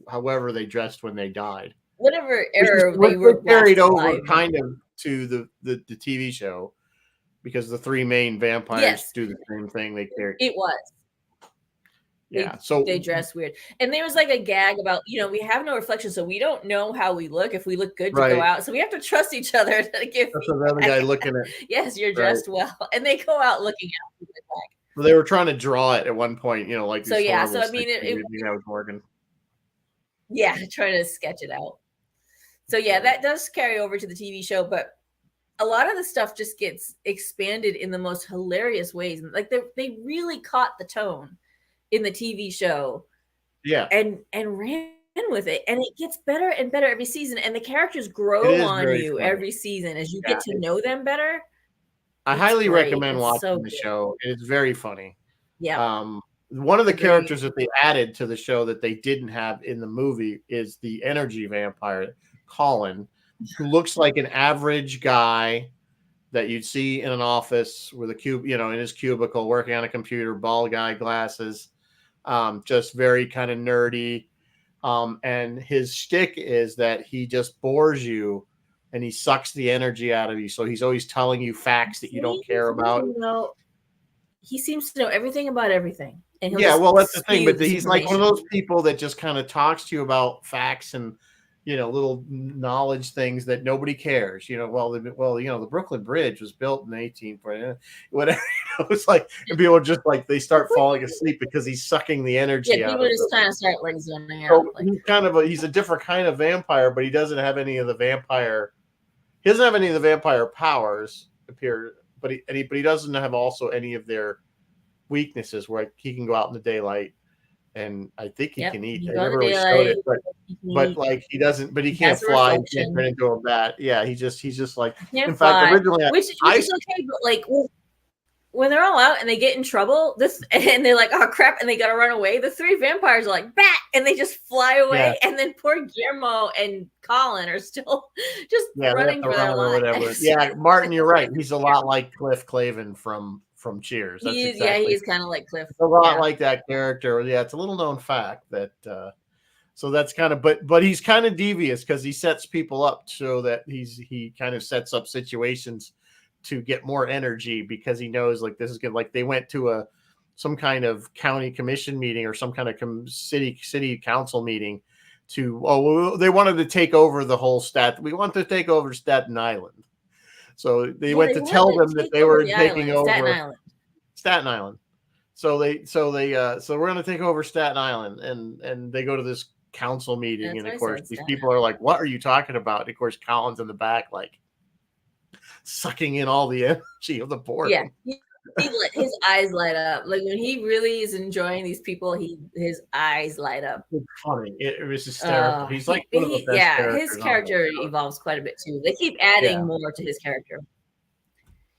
however they dressed when they died. Whatever era they Which were carried over alive. kind of to the TV show, because the three main vampires Yes. do the same thing. They carry. It was. Yeah. They dress weird. And there was like a gag about, we have no reflection, so we don't know how we look, if we look good to go out. So we have to trust each other to give That's the other guy looking at. Yes, you're dressed well. And they go out looking at it. Well, they were trying to draw it at one point, like so yeah. So I mean, it was working. Yeah, trying to sketch it out. So yeah, that does carry over to the TV show, but a lot of the stuff just gets expanded in the most hilarious ways. Like they really caught the tone in the TV show, yeah, and ran with it, and it gets better and better every season, and the characters grow on you every season as you get to know them better. I highly recommend watching the show. It's very funny. Yeah. One of the characters that they added to the show that they didn't have in the movie is the energy vampire, Colin, who looks like an average guy that you'd see in an office with a in his cubicle, working on a computer, bald guy, glasses, just very kind of nerdy. And his shtick is that he just bores you and he sucks the energy out of you. So he's always telling you facts that you don't care about. He seems to know everything about everything. And well, that's the thing. But he's like one of those people that just kind of talks to you about facts and, little knowledge things that nobody cares. The Brooklyn Bridge was built in 1840, whatever. It's like, and people are just like, they start falling asleep because he's sucking the energy out. People just kind of start like zoning out. So he's a different kind of vampire, but he doesn't have any of the vampire. He doesn't have any of the vampire powers appear, but he doesn't have also any of their weaknesses, where he can go out in the daylight. And I think he can eat. I never really showed it, but like he doesn't. But he can't fly. He can't turn into a bat. Yeah, he's just like. In fact, originally, which is okay, but like when they're all out and they get in trouble, and they're like, oh crap, and they gotta run away. The three vampires are like bat, and they just fly away. And then poor Guillermo and Colin are still just running for their lives. Yeah, Martin, you're right. He's a lot like Cliff Clavin from Cheers. He is kind of like Cliff. A lot like that character. Yeah, it's a little known fact that. So that's kind of, but he's kind of devious because he sets people up so that he kind of sets up situations to get more energy, because he knows like this is good. Like they went to some kind of county commission meeting or some kind of city council meeting they wanted to take over the whole we want to take over Staten Island. So they went to tell them that they were taking over Staten Island. So we're going to take over Staten Island, and they go to this council meeting, and of course these people are like, what are you talking about? And of course Colin's in the back like sucking in all the energy of the board. Yeah, his eyes light up. Like when he really is enjoying these people, his eyes light up. It's funny. It was hysterical. He's like one of the best his character evolves quite a bit too. They keep adding more to his character.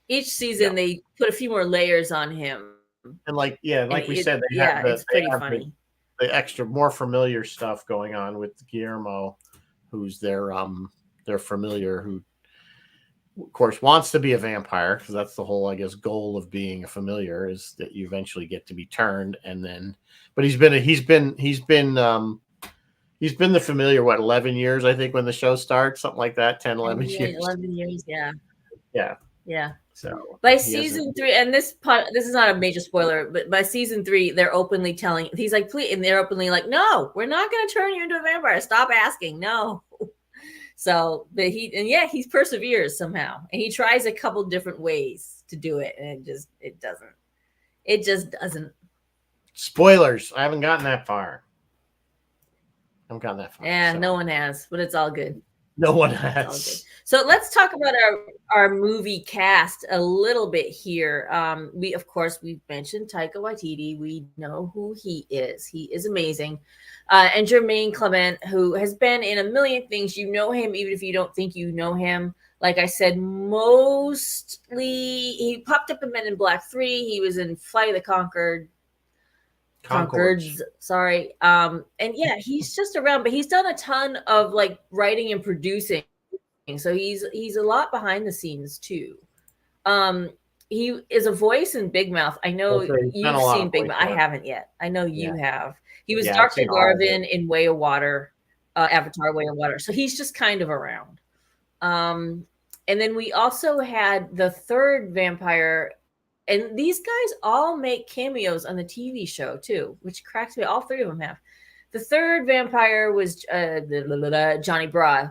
Each season they put a few more layers on him. And like we said, it's pretty funny. The extra, more familiar stuff going on with Guillermo, who's their familiar, who of course wants to be a vampire, because that's the whole, I guess, goal of being a familiar, is that you eventually get to be turned. And then, but he's been the familiar 11 years, I think, when the show starts, something like that, 10, 11 years. 11 years, yeah. So by season 3, and this is not a major spoiler, but by season 3, they're openly telling, he's like, please, and they're openly like, no, we're not going to turn you into a vampire. Stop asking. No. So, but he perseveres somehow, and he tries a couple different ways to do it, and it just doesn't. Spoilers. I haven't gotten that far. Yeah, so. No one has, but it's all good. No one has. So let's talk about our movie cast a little bit here. We've mentioned Taika Waititi. We know who he is. He is amazing. And Jermaine Clement, who has been in a million things. You know him even if you don't think you know him. Like I said, mostly he popped up in Men in Black 3. He was in Flight of the Conchords, sorry. And yeah, he's just around, but he's done a ton of like writing and producing. So he's a lot behind the scenes too. he is a voice in Big Mouth. I know Okay, he's done you've a lot seen of Big voice Mouth. I work. haven't yet. I know you have. He was Yeah, I've Dr. seen all of it. Garvin in Way of Water, Avatar Way of Water. So he's just kind of around. And then we also had the third vampire, and these guys all make cameos on the TV show too, which cracks me. All three of them have. The third vampire was Johnny Bra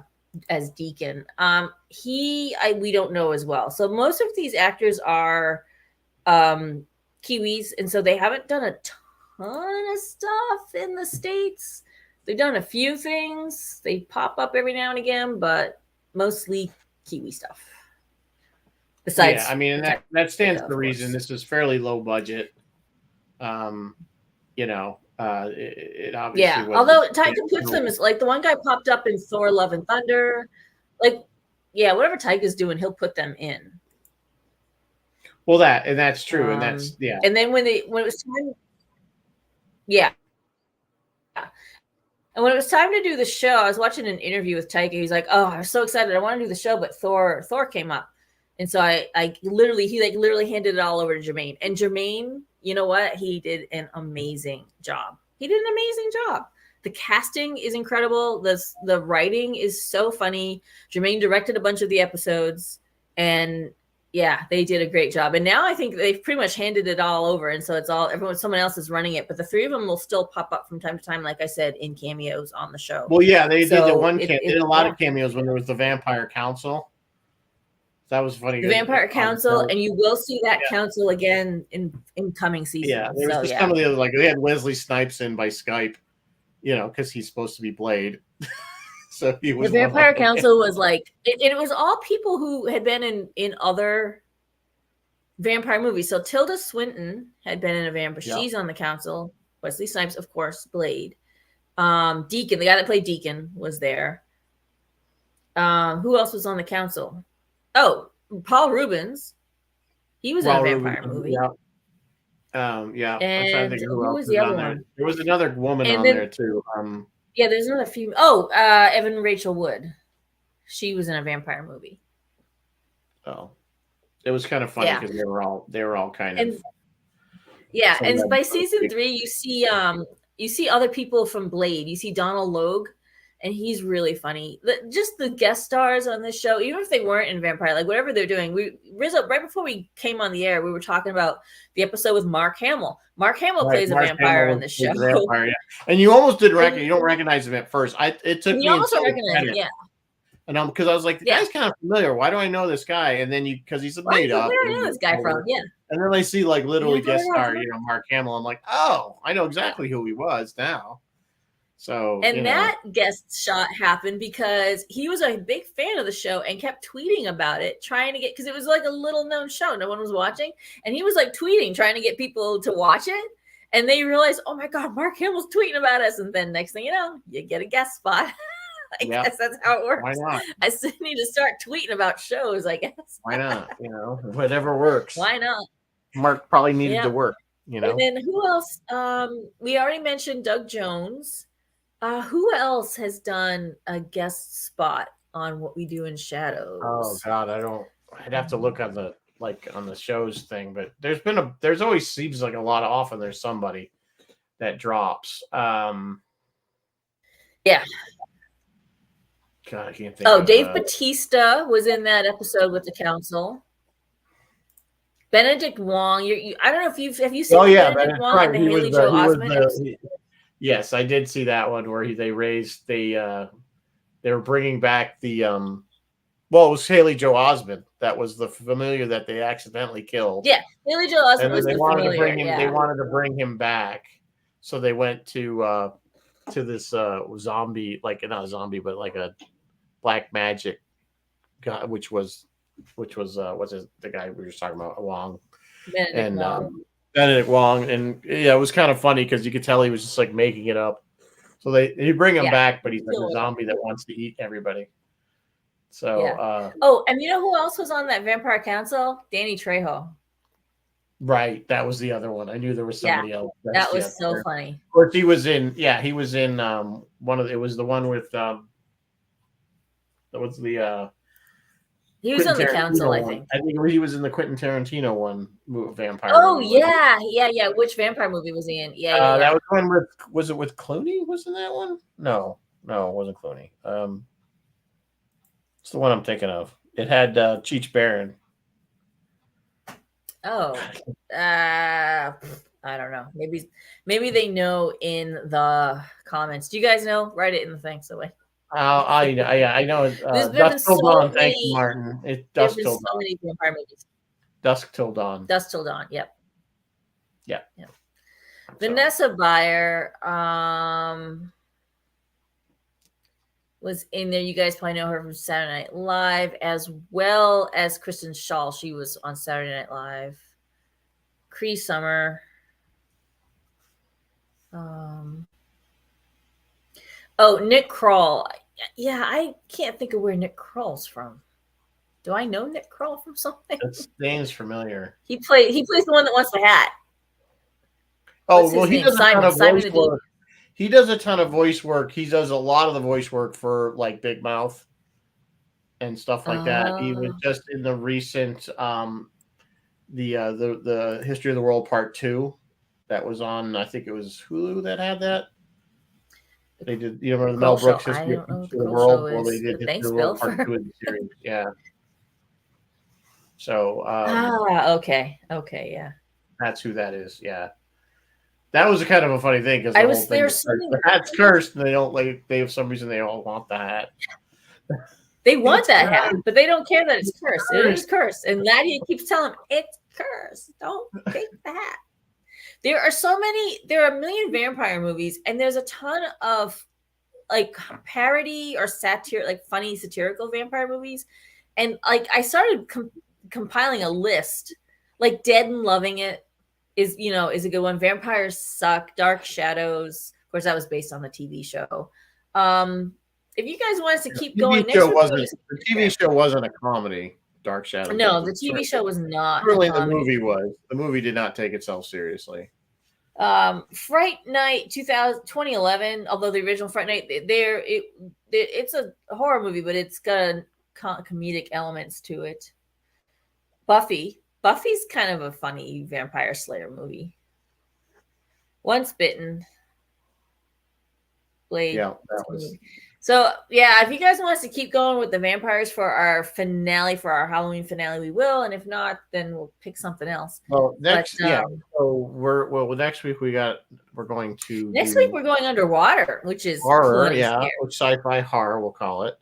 as Deacon. We don't know as well. So most of these actors are Kiwis, and so they haven't done a ton of stuff in the States. They've done a few things. They pop up every now and again, but mostly Kiwi stuff. Besides, yeah, I mean, and that stands to reason. course. This is fairly low budget. You know, it obviously yeah. wasn't- Although Taika puts them as like the one guy popped up in Thor: Love and Thunder, like whatever Taika's doing, he'll put them in. Well, that's true, and that's And then when it was time, yeah. And when it was time to do the show, I was watching an interview with Taika. He's like, "Oh, I was so excited! I want to do the show, but Thor came up." And so he literally handed it all over to Jermaine. And Jermaine, you know what? He did an amazing job. The casting is incredible. The writing is so funny. Jermaine directed a bunch of the episodes, and yeah, they did a great job. And now I think they've pretty much handed it all over. And so someone else is running it, but the three of them will still pop up from time to time, like I said, in cameos on the show. Well, yeah, they did a lot of cameos when there was the Vampire Council. That was funny. The Vampire Council, and you will see that council again in coming seasons. Yeah, there was just some of the other, like they had Wesley Snipes in by Skype, you know, because he's supposed to be Blade. So he was the Vampire Council was like it was all people who had been in other vampire movies. So Tilda Swinton had been in a vampire. Yep. She's on the council. Wesley Snipes, of course, Blade. Deacon, the guy that played Deacon, was there. Who else was on the council? Oh, Paul Rubens. He was in a vampire movie. Yeah. Yeah. And I'm trying to think who was the other one? There was another woman on there too. Yeah, there's another few. Oh, Evan Rachel Wood. She was in a vampire movie. Oh, it was kind of funny because they were all kind of. Yeah, and by season 3, you see other people from Blade. You see Donald Logue, and he's really funny. Just the guest stars on this show, even if they weren't in vampire, like whatever they're doing. Rizzo, right before we came on the air, we were talking about the episode with Mark Hamill. Mark Hamill plays a vampire in the show. Vampire, yeah. And you almost didn't recognize. You don't recognize him at first. It took me. You almost don't recognize him, yeah. And because I was like, the guy's kind of familiar. Why do I know this guy? And then because he's made up. Where do I know this guy from? Yeah. And then I see like literally guest star, Mark Hamill. I'm like, oh, I know exactly who he was now. So that guest shot happened because he was a big fan of the show and kept tweeting about it, trying to get, because it was like a little known show, no one was watching, and he was like tweeting, trying to get people to watch it. And they realized, oh my God, Mark Hamill's tweeting about us, and then next thing you know, you get a guest spot. I guess that's how it works. Why not? I still need to start tweeting about shows, I guess. Why not? Whatever works. Why not? Mark probably needed to work. And then who else? We already mentioned Doug Jones. Who else has done a guest spot on What We Do in Shadows? Oh God, I'd have to look on the shows thing, but there's always seems like a lot of often there's somebody that drops. Yeah. God, I can't think. Oh, Dave Bautista was in that episode with the council. Benedict Wong. I don't know if have you seen Benedict Wong and the Haley Joel Osment episode? Yes, I did see that one where they were bringing back the it was Haley Joel Osment. That was the familiar that they accidentally killed. Yeah, Haley Joel Osment was the familiar. They wanted to bring him back, so they went to this zombie, like not a zombie, but like a black magic guy, which was the guy we were talking about, Wong. Benedict Wong, and it was kind of funny because you could tell he was just like making it up. So you bring him back, but he's like a zombie that wants to eat everybody. So and you know who else was on that Vampire Council? Danny Trejo. Right, that was the other one. I knew there was somebody else. That was so funny. Of course, he was in it was the one with what's the He was on the council, I one. think. I think he was in the Quentin Tarantino one, vampire. Oh movie. yeah. Which vampire movie was he in? Yeah. That was one with. Was it with Clooney? Wasn't that one? No, it wasn't Clooney. It's the one I'm thinking of. It had Cheech Marin. Oh, I don't know. Maybe they know in the comments. Do you guys know? Write it in the thing. So wait. I know. There's been Dusk Till so Dawn. Thank many- you, Martin. It's There's Dusk been Till so Dawn. many vampire movies. Dusk Till Dawn. Dusk Till Dawn. Yep. Yeah. Vanessa Bayer was in there. You guys probably know her from Saturday Night Live, as well as Kristen Schaal. She was on Saturday Night Live. Cree Summer. Nick Kroll. Yeah, I can't think of where Nick Kroll's from. Do I know Nick Kroll from something? That name's familiar. He plays the one that wants the hat. Oh, What's well, his he name? does a ton of Simon voice the work. He does a ton of voice work. He does a lot of the voice work for like Big Mouth and stuff like that. He was just in the recent the History of the World Part 2 that was on. I think it was Hulu that had that. They did. You remember the Mel Brooks History of the World? Well, they did History of the World Part 2 of the series. Yeah. So. Okay, yeah. That's who that is. Yeah. That was a kind of a funny thing because the hat's cursed, and they don't like. They have some reason they all want the hat. They want that hat, but they don't care that it's cursed. It is cursed, and Nadia keeps telling them it's cursed. Don't take the hat. There are a million vampire movies, and there's a ton of like parody or satire, like funny satirical vampire movies. And like I started compiling a list, like Dead and Loving It is a good one. Vampires Suck, Dark Shadows. Of course, that was based on the TV show. If you guys want us to keep going, the TV show wasn't a comedy. Dark Shadows. No, the TV show was not. Really, the movie was. The movie did not take itself seriously. Fright Night 2011, although the original Fright Night, it's a horror movie, but it's got comedic elements to it. Buffy's kind of a funny vampire slayer movie. Once Bitten. Blade. Yeah, that was. So yeah, if you guys want us to keep going with the vampires for our finale, for our Halloween finale, we will. And if not, then we'll pick something else. Well, next next week we're going to next week we're going underwater, which is horror, which sci-fi horror we'll call it.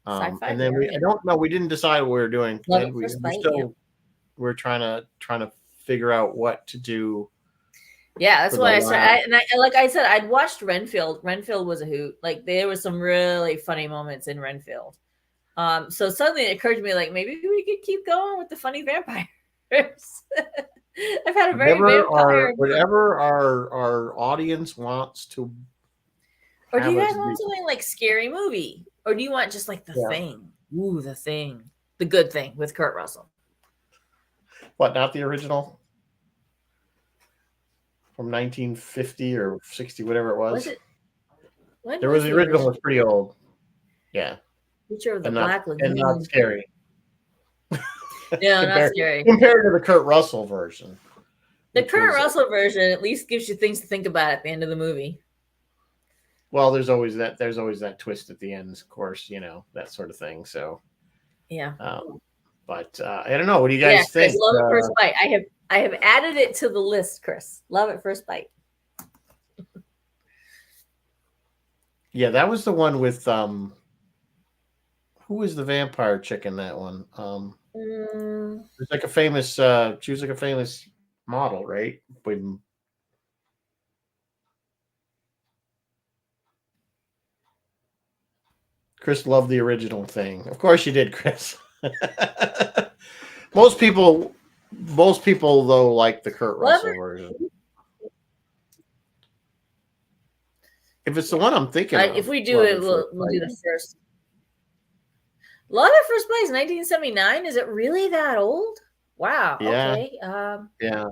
Sci-fi, and then we didn't decide what we were doing. We're trying to figure out what to do. Yeah, that's why I started. Like I said, I'd watched Renfield. Renfield was a hoot. Like there was some really funny moments in Renfield. So suddenly it occurred to me, like maybe we could keep going with the funny vampires. I've had a whatever our audience wants to. Or do you guys want something like Scary Movie, or do you want just like The Thing? Ooh, The Thing, The Good Thing with Kurt Russell. What? Not the original. From 1950 or 60, whatever it was. There was the original was pretty old. Yeah. Picture of the Black Lagoon. And not scary. No, not scary. Compared to the Kurt Russell version. The Kurt Russell version at least gives you things to think about at the end of the movie. Well, there's always that twist at the end, of course, that sort of thing. So yeah. But I don't know. What do you guys think? Chris, Love at First Bite. I have added it to the list, Chris. Love at First Bite. Yeah, that was the one with who was the vampire chick in that one? It's like a famous she was like a famous model, right? Chris loved the original Thing. Of course you did, Chris. Most people though like the Kurt Russell version. If it's the one I'm thinking of, if we do it, we'll do the first. Love at First Bite is 1979. Is it really that old? Wow. Yeah. Okay. Yeah.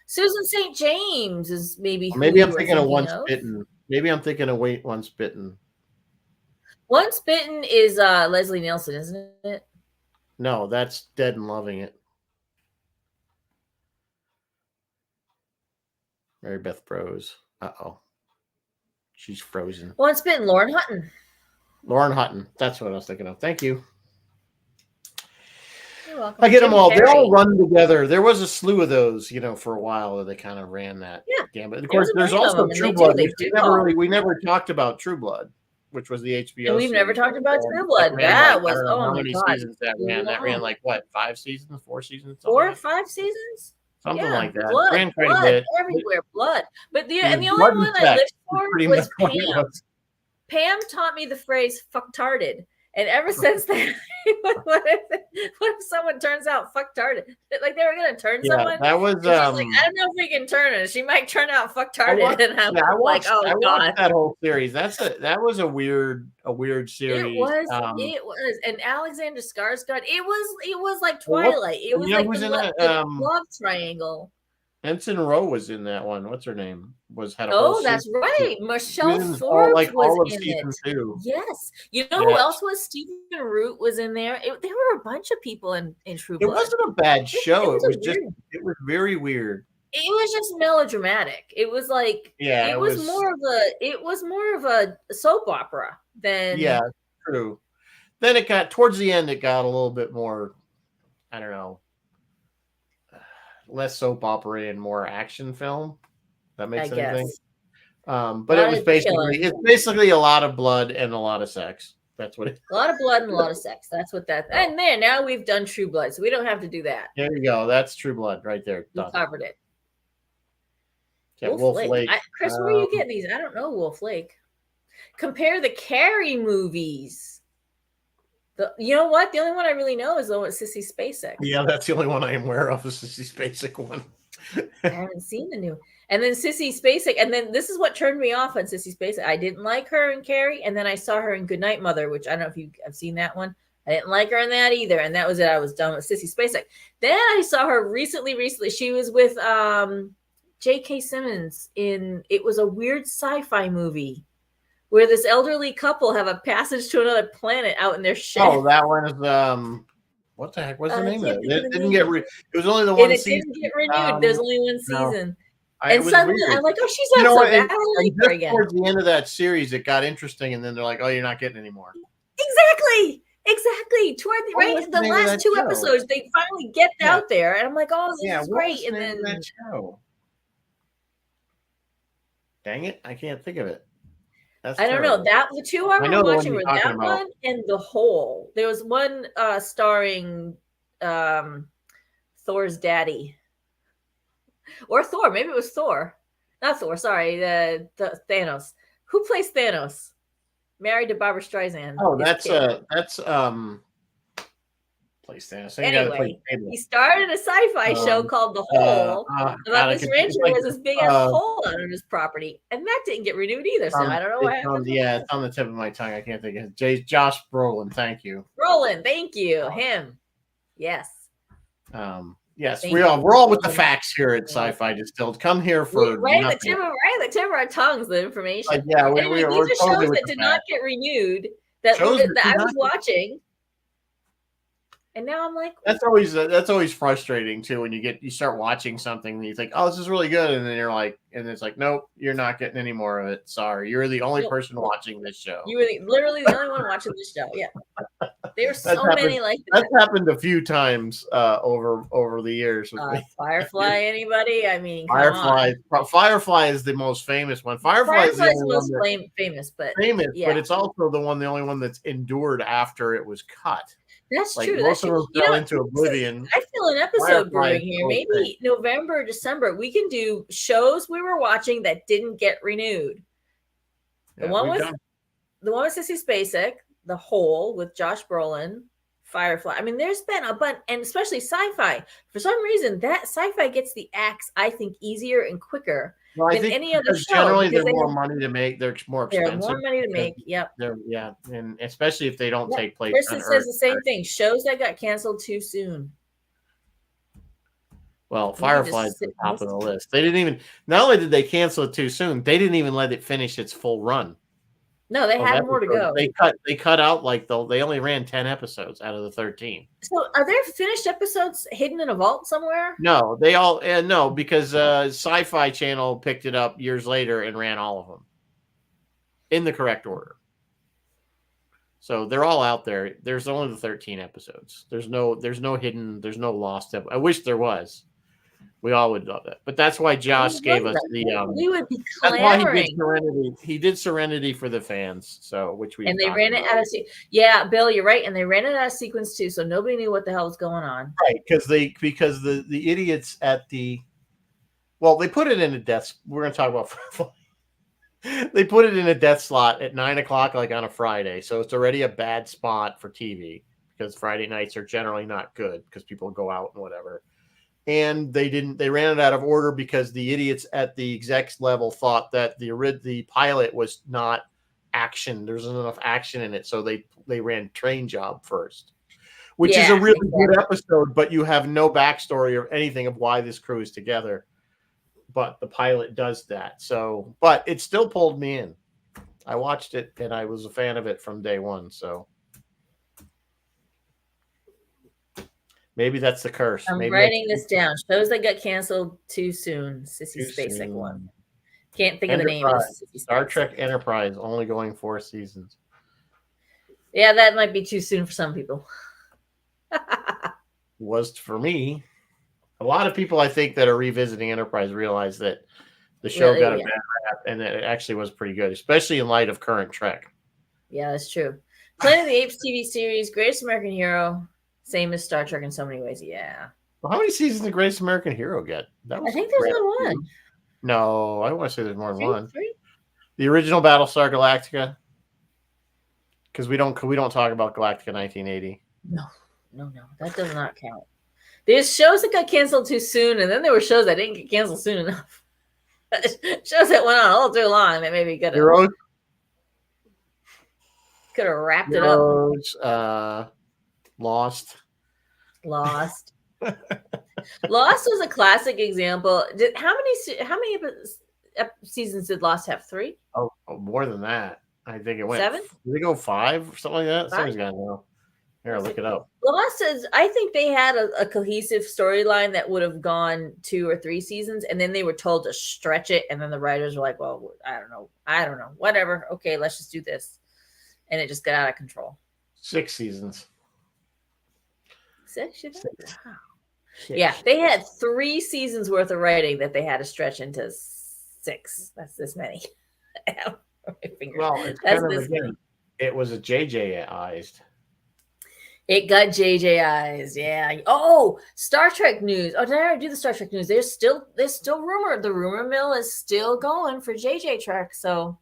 Susan St. James is maybe. Maybe I'm thinking of Once Bitten. Maybe I'm thinking of Once Bitten. Once Bitten is Leslie Nielsen, isn't it? No, that's Dead and Loving It. Mary Beth froze. Uh-oh. She's frozen. Well, it's been Lauren Hutton. Lauren Hutton. That's what I was thinking of. Thank you. You're welcome. I get them Jim all. They Carrey. all run together. There was a slew of those, for a while that they kind of ran that gambit. Of course, there's also True Blood. We never talked about True Blood, which was the HBO. And we've never talked about True Blood. That was how many seasons that ran? That ran like what? 5 seasons? 4 seasons? 4 or 5 seasons? Something like that. Blood, ran quite blood a bit. everywhere, blood. But the only one I lived for was Pam. Pam taught me the phrase "fucktarded," and ever since then, what if someone turns out fucktarded? Like they were gonna turn someone. That was. She's like, I don't know if we can turn it. She might turn out fucktarded, and I'm I watched God, that whole series. That was a weird series. It was, and Alexander Skarsgård. It was like Twilight. It was like the love triangle. Ensign Rowe was in that one. What's her name? That's right. Michelle Forbes was in it. 2. Yes. You know who else was? Stephen Root was in there. There were a bunch of people in True Blood. It wasn't a bad show. It was very weird. It was just melodramatic. It was like it was more of a soap opera than true. Then it got towards the end. It got a little bit more. I don't know. Less soap opera and more action film. That makes anything. But it's basically a lot of blood and a lot of sex. That's what it is. A lot of blood and a lot of sex. That's what that. And now we've done True Blood, so we don't have to do that. There you go. That's True Blood right there. We covered it. Yeah, Wolf Lake. Chris, where are you getting these? I don't know Wolf Lake. Compare the Carrie movies. You know what? The only one I really know is the one with Sissy Spacek. Yeah, that's the only one I am aware of, is Sissy Spacek one. I haven't seen the new. And then Sissy Spacek, and then this is what turned me off on Sissy Spacek. I didn't like her in Carrie, and then I saw her in Goodnight Mother, which I don't know if you have seen that one. I didn't like her in that either, and that was it. I was done with Sissy Spacek. Then I saw her recently. She was with J.K. Simmons in. It was a weird sci-fi movie where this elderly couple have a passage to another planet out in their shed. Oh, that one is what the heck was the name of it? It didn't get it was only the one season. It didn't get renewed. There's only one season. No. And suddenly I'm like, oh, she's not so bad. I like her again. Towards the end of that series, it got interesting, and then they're like, oh, you're not getting any more. Exactly. Toward the last 2 episodes, they finally get out there, and I'm like, oh, this is great. And then that show. Dang it, I can't think of it. I don't know. The 2 I was watching were that one and The Hole. There was one starring Thor's daddy. Or Thor. Maybe it was Thor. Not Thor, sorry. The Thanos. Who plays Thanos? Married to Barbara Streisand. Oh, that's plays Thanos. So anyway, he started a sci-fi show called The Hole about this rancher who has this big ass hole out of his property, and that didn't get renewed either. So I don't know what happened. It's on the tip of my tongue. I can't think of it. Josh Brolin. Thank you. Brolin. Thank you. Him. Yes. Yes, we're all with the facts here at Sci-Fi Distilled. Come here for the tip of our tongues, the information. These are shows that did not get renewed that I was watching. And now I'm like, that's always frustrating too when you start watching something and you think, oh, this is really good, and then you're like, and it's like, nope, you're not getting any more of it. Sorry, you're the only person watching this show. You were literally the only one watching this show. Yeah, there are so many like that. That's happened a few times over the years. Firefly, anybody? I mean, Firefly is the most famous one. Firefly is the most famous, but it's also the only one that's endured after it was cut. That's true. Most of them fell into oblivion. I feel an episode brewing here. Maybe November, December, we can do shows we were watching that didn't get renewed. The one with Sissy Spacek, The Hole with Josh Brolin, Firefly. I mean, there's been a bunch, and especially sci-fi. For some reason, that sci-fi gets the axe, I think, easier and quicker than any other show. Generally, they're more money to make. They're more expensive. They're more money to make. Yep. And especially if they don't take place. Kristen says the same thing. Shows that got canceled too soon. Well, Firefly's at the top of the list. They didn't even. Not only did they cancel it too soon, they didn't even let it finish its full run. No, they had more to go. They cut out they only ran 10 episodes out of the 13. So are there finished episodes hidden in a vault somewhere? No, they all no, because Sci-Fi Channel picked it up years later and ran all of them in the correct order. So they're all out there. There's only the 13 episodes. There's no hidden, there's no lost episode. I wish there was. We all would love it. But that's why Josh gave us the we would be that's why clamoring. he did Serenity. He did Serenity for the fans. So and they ran it out of yeah, Bill, you're right. And they ran it out of sequence too. So nobody knew what the hell was going on. Right, because the idiots at they put it in a death. We're gonna talk about they put it in a death slot at 9:00, like on a Friday. So it's already a bad spot for TV because Friday nights are generally not good because people go out and whatever. And they ran it out of order because the idiots at the execs level thought that the pilot was not action. There wasn't enough action in it. So they ran Train Job first, which is a really good episode, but you have no backstory or anything of why this crew is together. But the pilot does that. So, but it still pulled me in. I watched it and I was a fan of it from day one. So maybe that's the curse. I'm maybe writing this down. Shows that got canceled too soon. Sissy Spacek one. Can't think of the name. Star Trek Enterprise only going 4 seasons. Yeah, that might be too soon for some people. Was for me. A lot of people, I think, that are revisiting Enterprise realize that the show got a bad rap and that it actually was pretty good, especially in light of current Trek. Yeah, that's true. Planet of the Apes TV series, Greatest American Hero, same as Star Trek in so many ways. Yeah. Well, how many seasons did Greatest American Hero get? I think there's only one. No, I want to say there's more than one. 3? The original Battlestar Galactica, because we don't talk about Galactica 1980. No, that does not count. There's shows that got canceled too soon, and then there were shows that didn't get canceled soon enough. Shows that went on a little too long that maybe could have wrapped it up. Lost. Lost was a classic example. How many seasons did Lost have? 3? Oh, more than that. I think it went 7. Did they go 5 or something like that? 5? Somebody's got to know. Here, I'll look it up. Lost is, I think they had a cohesive storyline that would have gone 2 or 3 seasons, and then they were told to stretch it, and then the writers were like, well, I don't know, whatever. Okay, let's just do this. And it just got out of control. 6 seasons. 6? Wow. Yeah, they had 3 seasons worth of writing that they had to stretch into 6. That's this many. Well, it's kind of again, it was a JJ-ized. It got JJI's, yeah. Oh, Star Trek news. Oh, did I already do the Star Trek news? There's still rumor. The rumor mill is still going for JJ Trek, so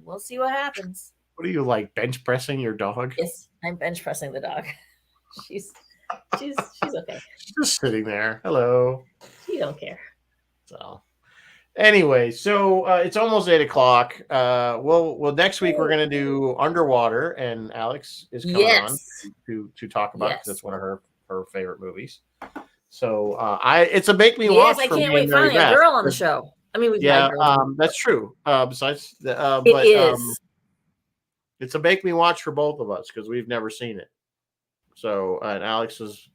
we'll see what happens. What are you, like, bench pressing your dog? Yes, I'm bench pressing the dog. She's okay. She's just sitting there. Hello. She don't care. So anyway, so it's almost 8:00. Well, next week we're gonna do Underwater, and Alex is coming on to talk about it because it's one of her favorite movies. So it's a make me watch. Yes, I can't wait. Finally, a girl on the show. I mean, that's true. Besides, it's a make me watch for both of us because we've never seen it. So and Alex was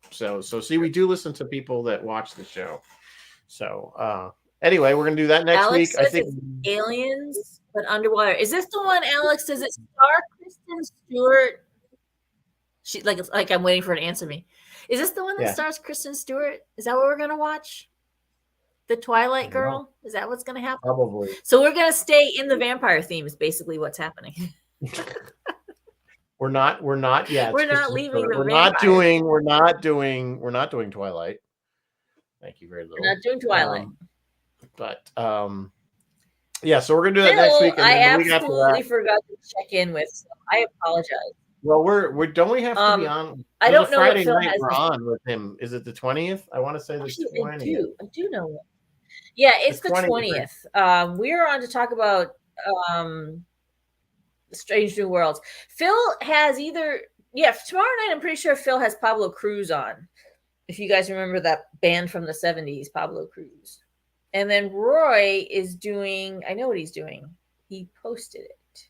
so see, we do listen to people that watch the show. So anyway, we're gonna do that next week. I think Aliens, but underwater. Is this the one, Alex? Does it star Kristen Stewart? She like I'm waiting for her to answer me. Is this the one that stars Kristen Stewart? Is that what we're gonna watch? The Twilight Girl? Is that what's gonna happen? Probably. So we're gonna stay in the vampire theme. Is basically what's happening. We're not yet. We're not leaving. We're not doing Twilight. Thank you very little. We're not doing Twilight. Yeah, so we're gonna do that next week. And I absolutely forgot to check in with. So I apologize. Well, we don't we have to be on? I don't know Friday what Phil night has we're on with him. Is it the 20th? I want to say the 20th. I do know. Yeah, it's the 20th. We are on to talk about Strange New Worlds. Phil has tomorrow night I'm pretty sure Phil has Pablo Cruz on. If you guys remember that band from the 70s, Pablo Cruz. And then Roy is doing, I know what he's doing. He posted it.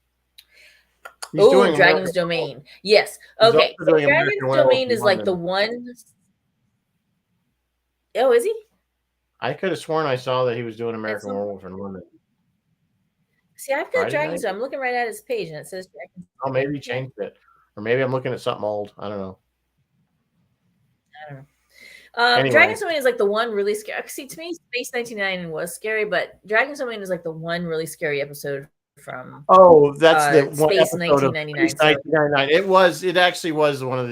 He's doing Oh, Dragon's American Domain. Yes. He's Okay. also doing Dragon's American Werewolf Domain in is like the London. one. Oh, is he? I could have sworn I saw that he was doing American some- Werewolf in London. See, I've got Friday Dragon's. night? I'm looking right at his page, and it says Dragon's. Oh, maybe he changed it, or maybe I'm looking at something old. I don't know. I don't know. Anyway. Dragon's Domain is like the one really scary. See, to me, Space 99 was scary, but Dragon's Domain is like the one really scary episode from. Oh, that's the one Space episode 1999. of Space 1999. It actually was one of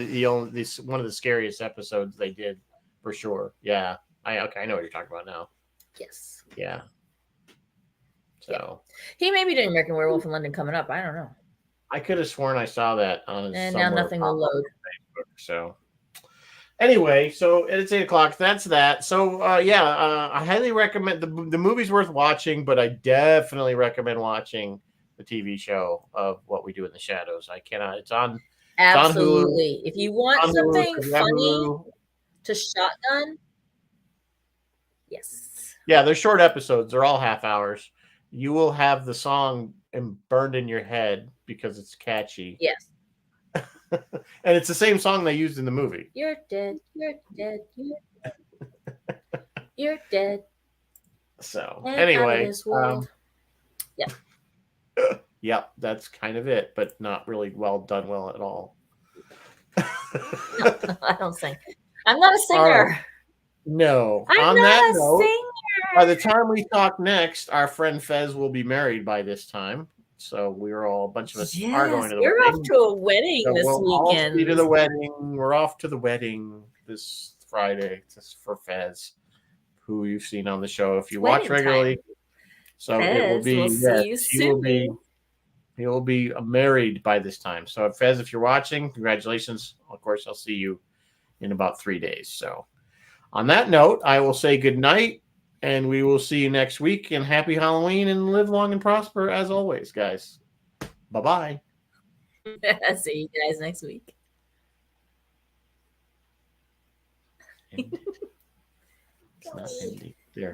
one of the scariest episodes they did for sure. Yeah, I know what you're talking about now. Yes. Yeah. So he may be doing American Werewolf in London coming up. I don't know. I could have sworn I saw that on his. And now nothing will load. Facebook, so. Anyway, so it's 8:00. That's that. So I highly recommend the movie's worth watching, but I definitely recommend watching the TV show of What We Do in the Shadows. I cannot. It's on. Absolutely. If you want Hulu, something it's on funny Hulu. to shotgun, yes. Yeah, they're short episodes. They're all half hours. You will have the song burned in your head because it's catchy. Yes. And it's the same song they used in the movie. You're dead. You're dead. You're dead. You're dead. So And anyway, yeah, that's kind of it, but not really well at all. No, I don't sing. I'm not a singer. No. I'm On not that a note, singer. by the time we talk next, our friend Fez will be married by this time. So we're all a bunch of us are going to the we're wedding. off to a wedding So this we'll all weekend. be to the wedding. We're off to the wedding this Friday. Just for Fez, who you've seen on the show if you watch Wedding regularly. So it will Fez, be. we'll see you he will be married by this time. So Fez, if you're watching, congratulations. Of course, I'll see you in about 3 days. So on that note, I will say good night. And we will see you next week. And happy Halloween and live long and prosper as always, guys. Bye-bye. See you guys next week. It's not ending. There.